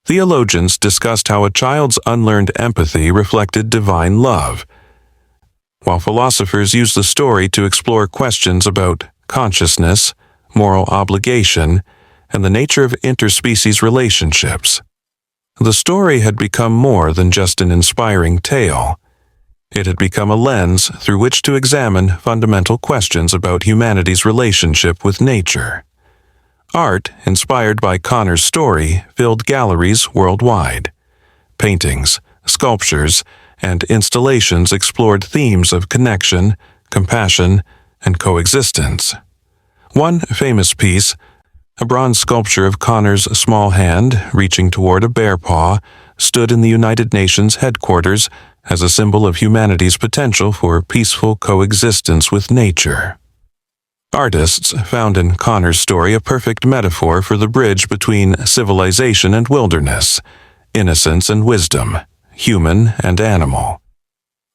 Theologians discussed how a child's unlearned empathy reflected divine love, while philosophers use the story to explore questions about consciousness, moral obligation, and the nature of interspecies relationships. The story had become more than just an inspiring tale. It had become a lens through which to examine fundamental questions about humanity's relationship with nature. Art, inspired by Connor's story, filled galleries worldwide. Paintings, sculptures, and installations explored themes of connection, compassion, and coexistence. One famous piece, a bronze sculpture of Connor's small hand reaching toward a bear paw, stood in the United Nations headquarters as a symbol of humanity's potential for peaceful coexistence with nature. Artists found in Connor's story a perfect metaphor for the bridge between civilization and wilderness, innocence and wisdom, human and animal.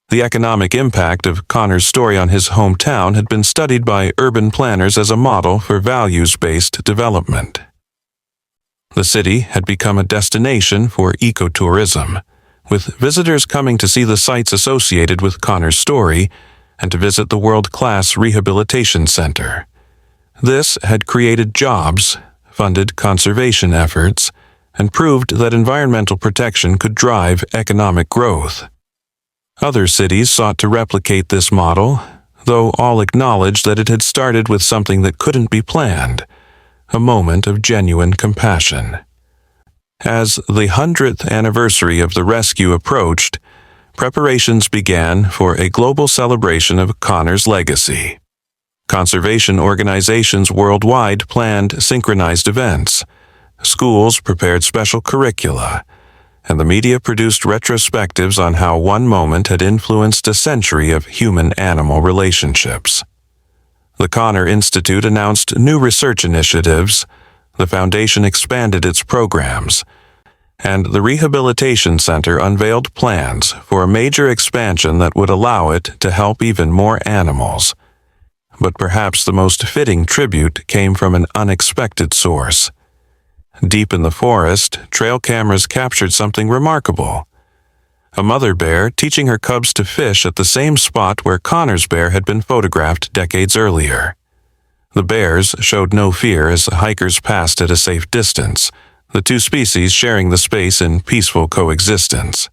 The economic impact of Connor's story on his hometown had been studied by urban planners as a model for values-based development. The city had become a destination for ecotourism, with visitors coming to see the sites associated with Connor's story and to visit the world-class rehabilitation center. This had created jobs, funded conservation efforts, and proved that environmental protection could drive economic growth. Other cities sought to replicate this model, though all acknowledged that it had started with something that couldn't be planned, a moment of genuine compassion. As the 100th anniversary of the rescue approached, preparations began for a global celebration of Connor's legacy. Conservation organizations worldwide planned synchronized events. Schools prepared special curricula, and the media produced retrospectives on how one moment had influenced a century of human-animal relationships. The Connor Institute announced new research initiatives, the foundation expanded its programs, and the Rehabilitation Center unveiled plans for a major expansion that would allow it to help even more animals. But perhaps the most fitting tribute came from an unexpected source. Deep in the forest, trail cameras captured something remarkable. A mother bear teaching her cubs to fish at the same spot where Connor's bear had been photographed decades earlier. The bears showed no fear as the hikers passed at a safe distance, the two species sharing the space in peaceful coexistence.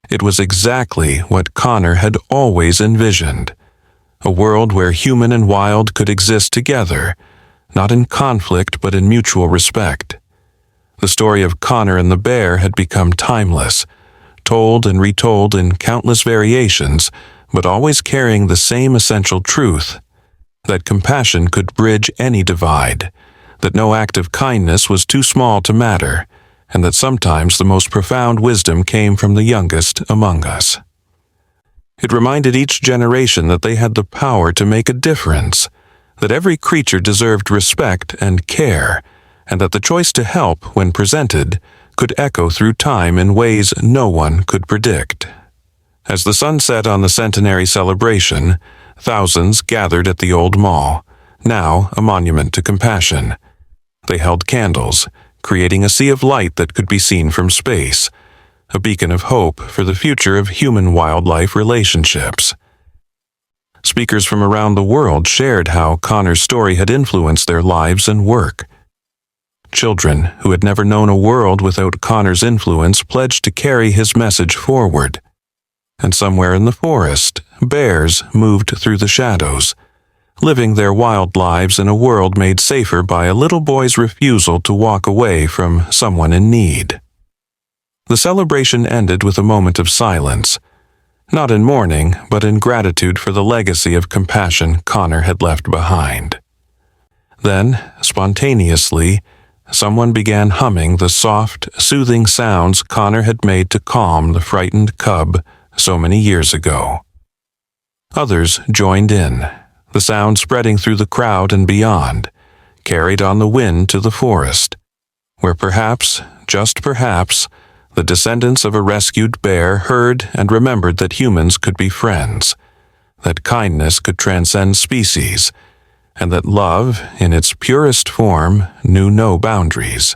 It was exactly what Connor had always envisioned, a world where human and wild could exist together, not in conflict but in mutual respect. The story of Connor and the bear had become timeless, told and retold in countless variations, but always carrying the same essential truth, that compassion could bridge any divide, that no act of kindness was too small to matter, and that sometimes the most profound wisdom came from the youngest among us. It reminded each generation that they had the power to make a difference, that every creature deserved respect and care, and that the choice to help, when presented, could echo through time in ways no one could predict. As the sun set on the centenary celebration, thousands gathered at the old mall, now a monument to compassion. They held candles, creating a sea of light that could be seen from space, a beacon of hope for the future of human-wildlife relationships. Speakers from around the world shared how Connor's story had influenced their lives and work. Children who had never known a world without Connor's influence pledged to carry his message forward. And somewhere in the forest, bears moved through the shadows, living their wild lives in a world made safer by a little boy's refusal to walk away from someone in need. The celebration ended with a moment of silence, not in mourning, but in gratitude for the legacy of compassion Connor had left behind. Then, spontaneously, someone began humming the soft, soothing sounds Connor had made to calm the frightened cub so many years ago. Others joined in, the sound spreading through the crowd and beyond, carried on the wind to the forest, where perhaps, just perhaps, the descendants of a rescued bear heard and remembered that humans could be friends, that kindness could transcend species, and that love, in its purest form, knew no boundaries.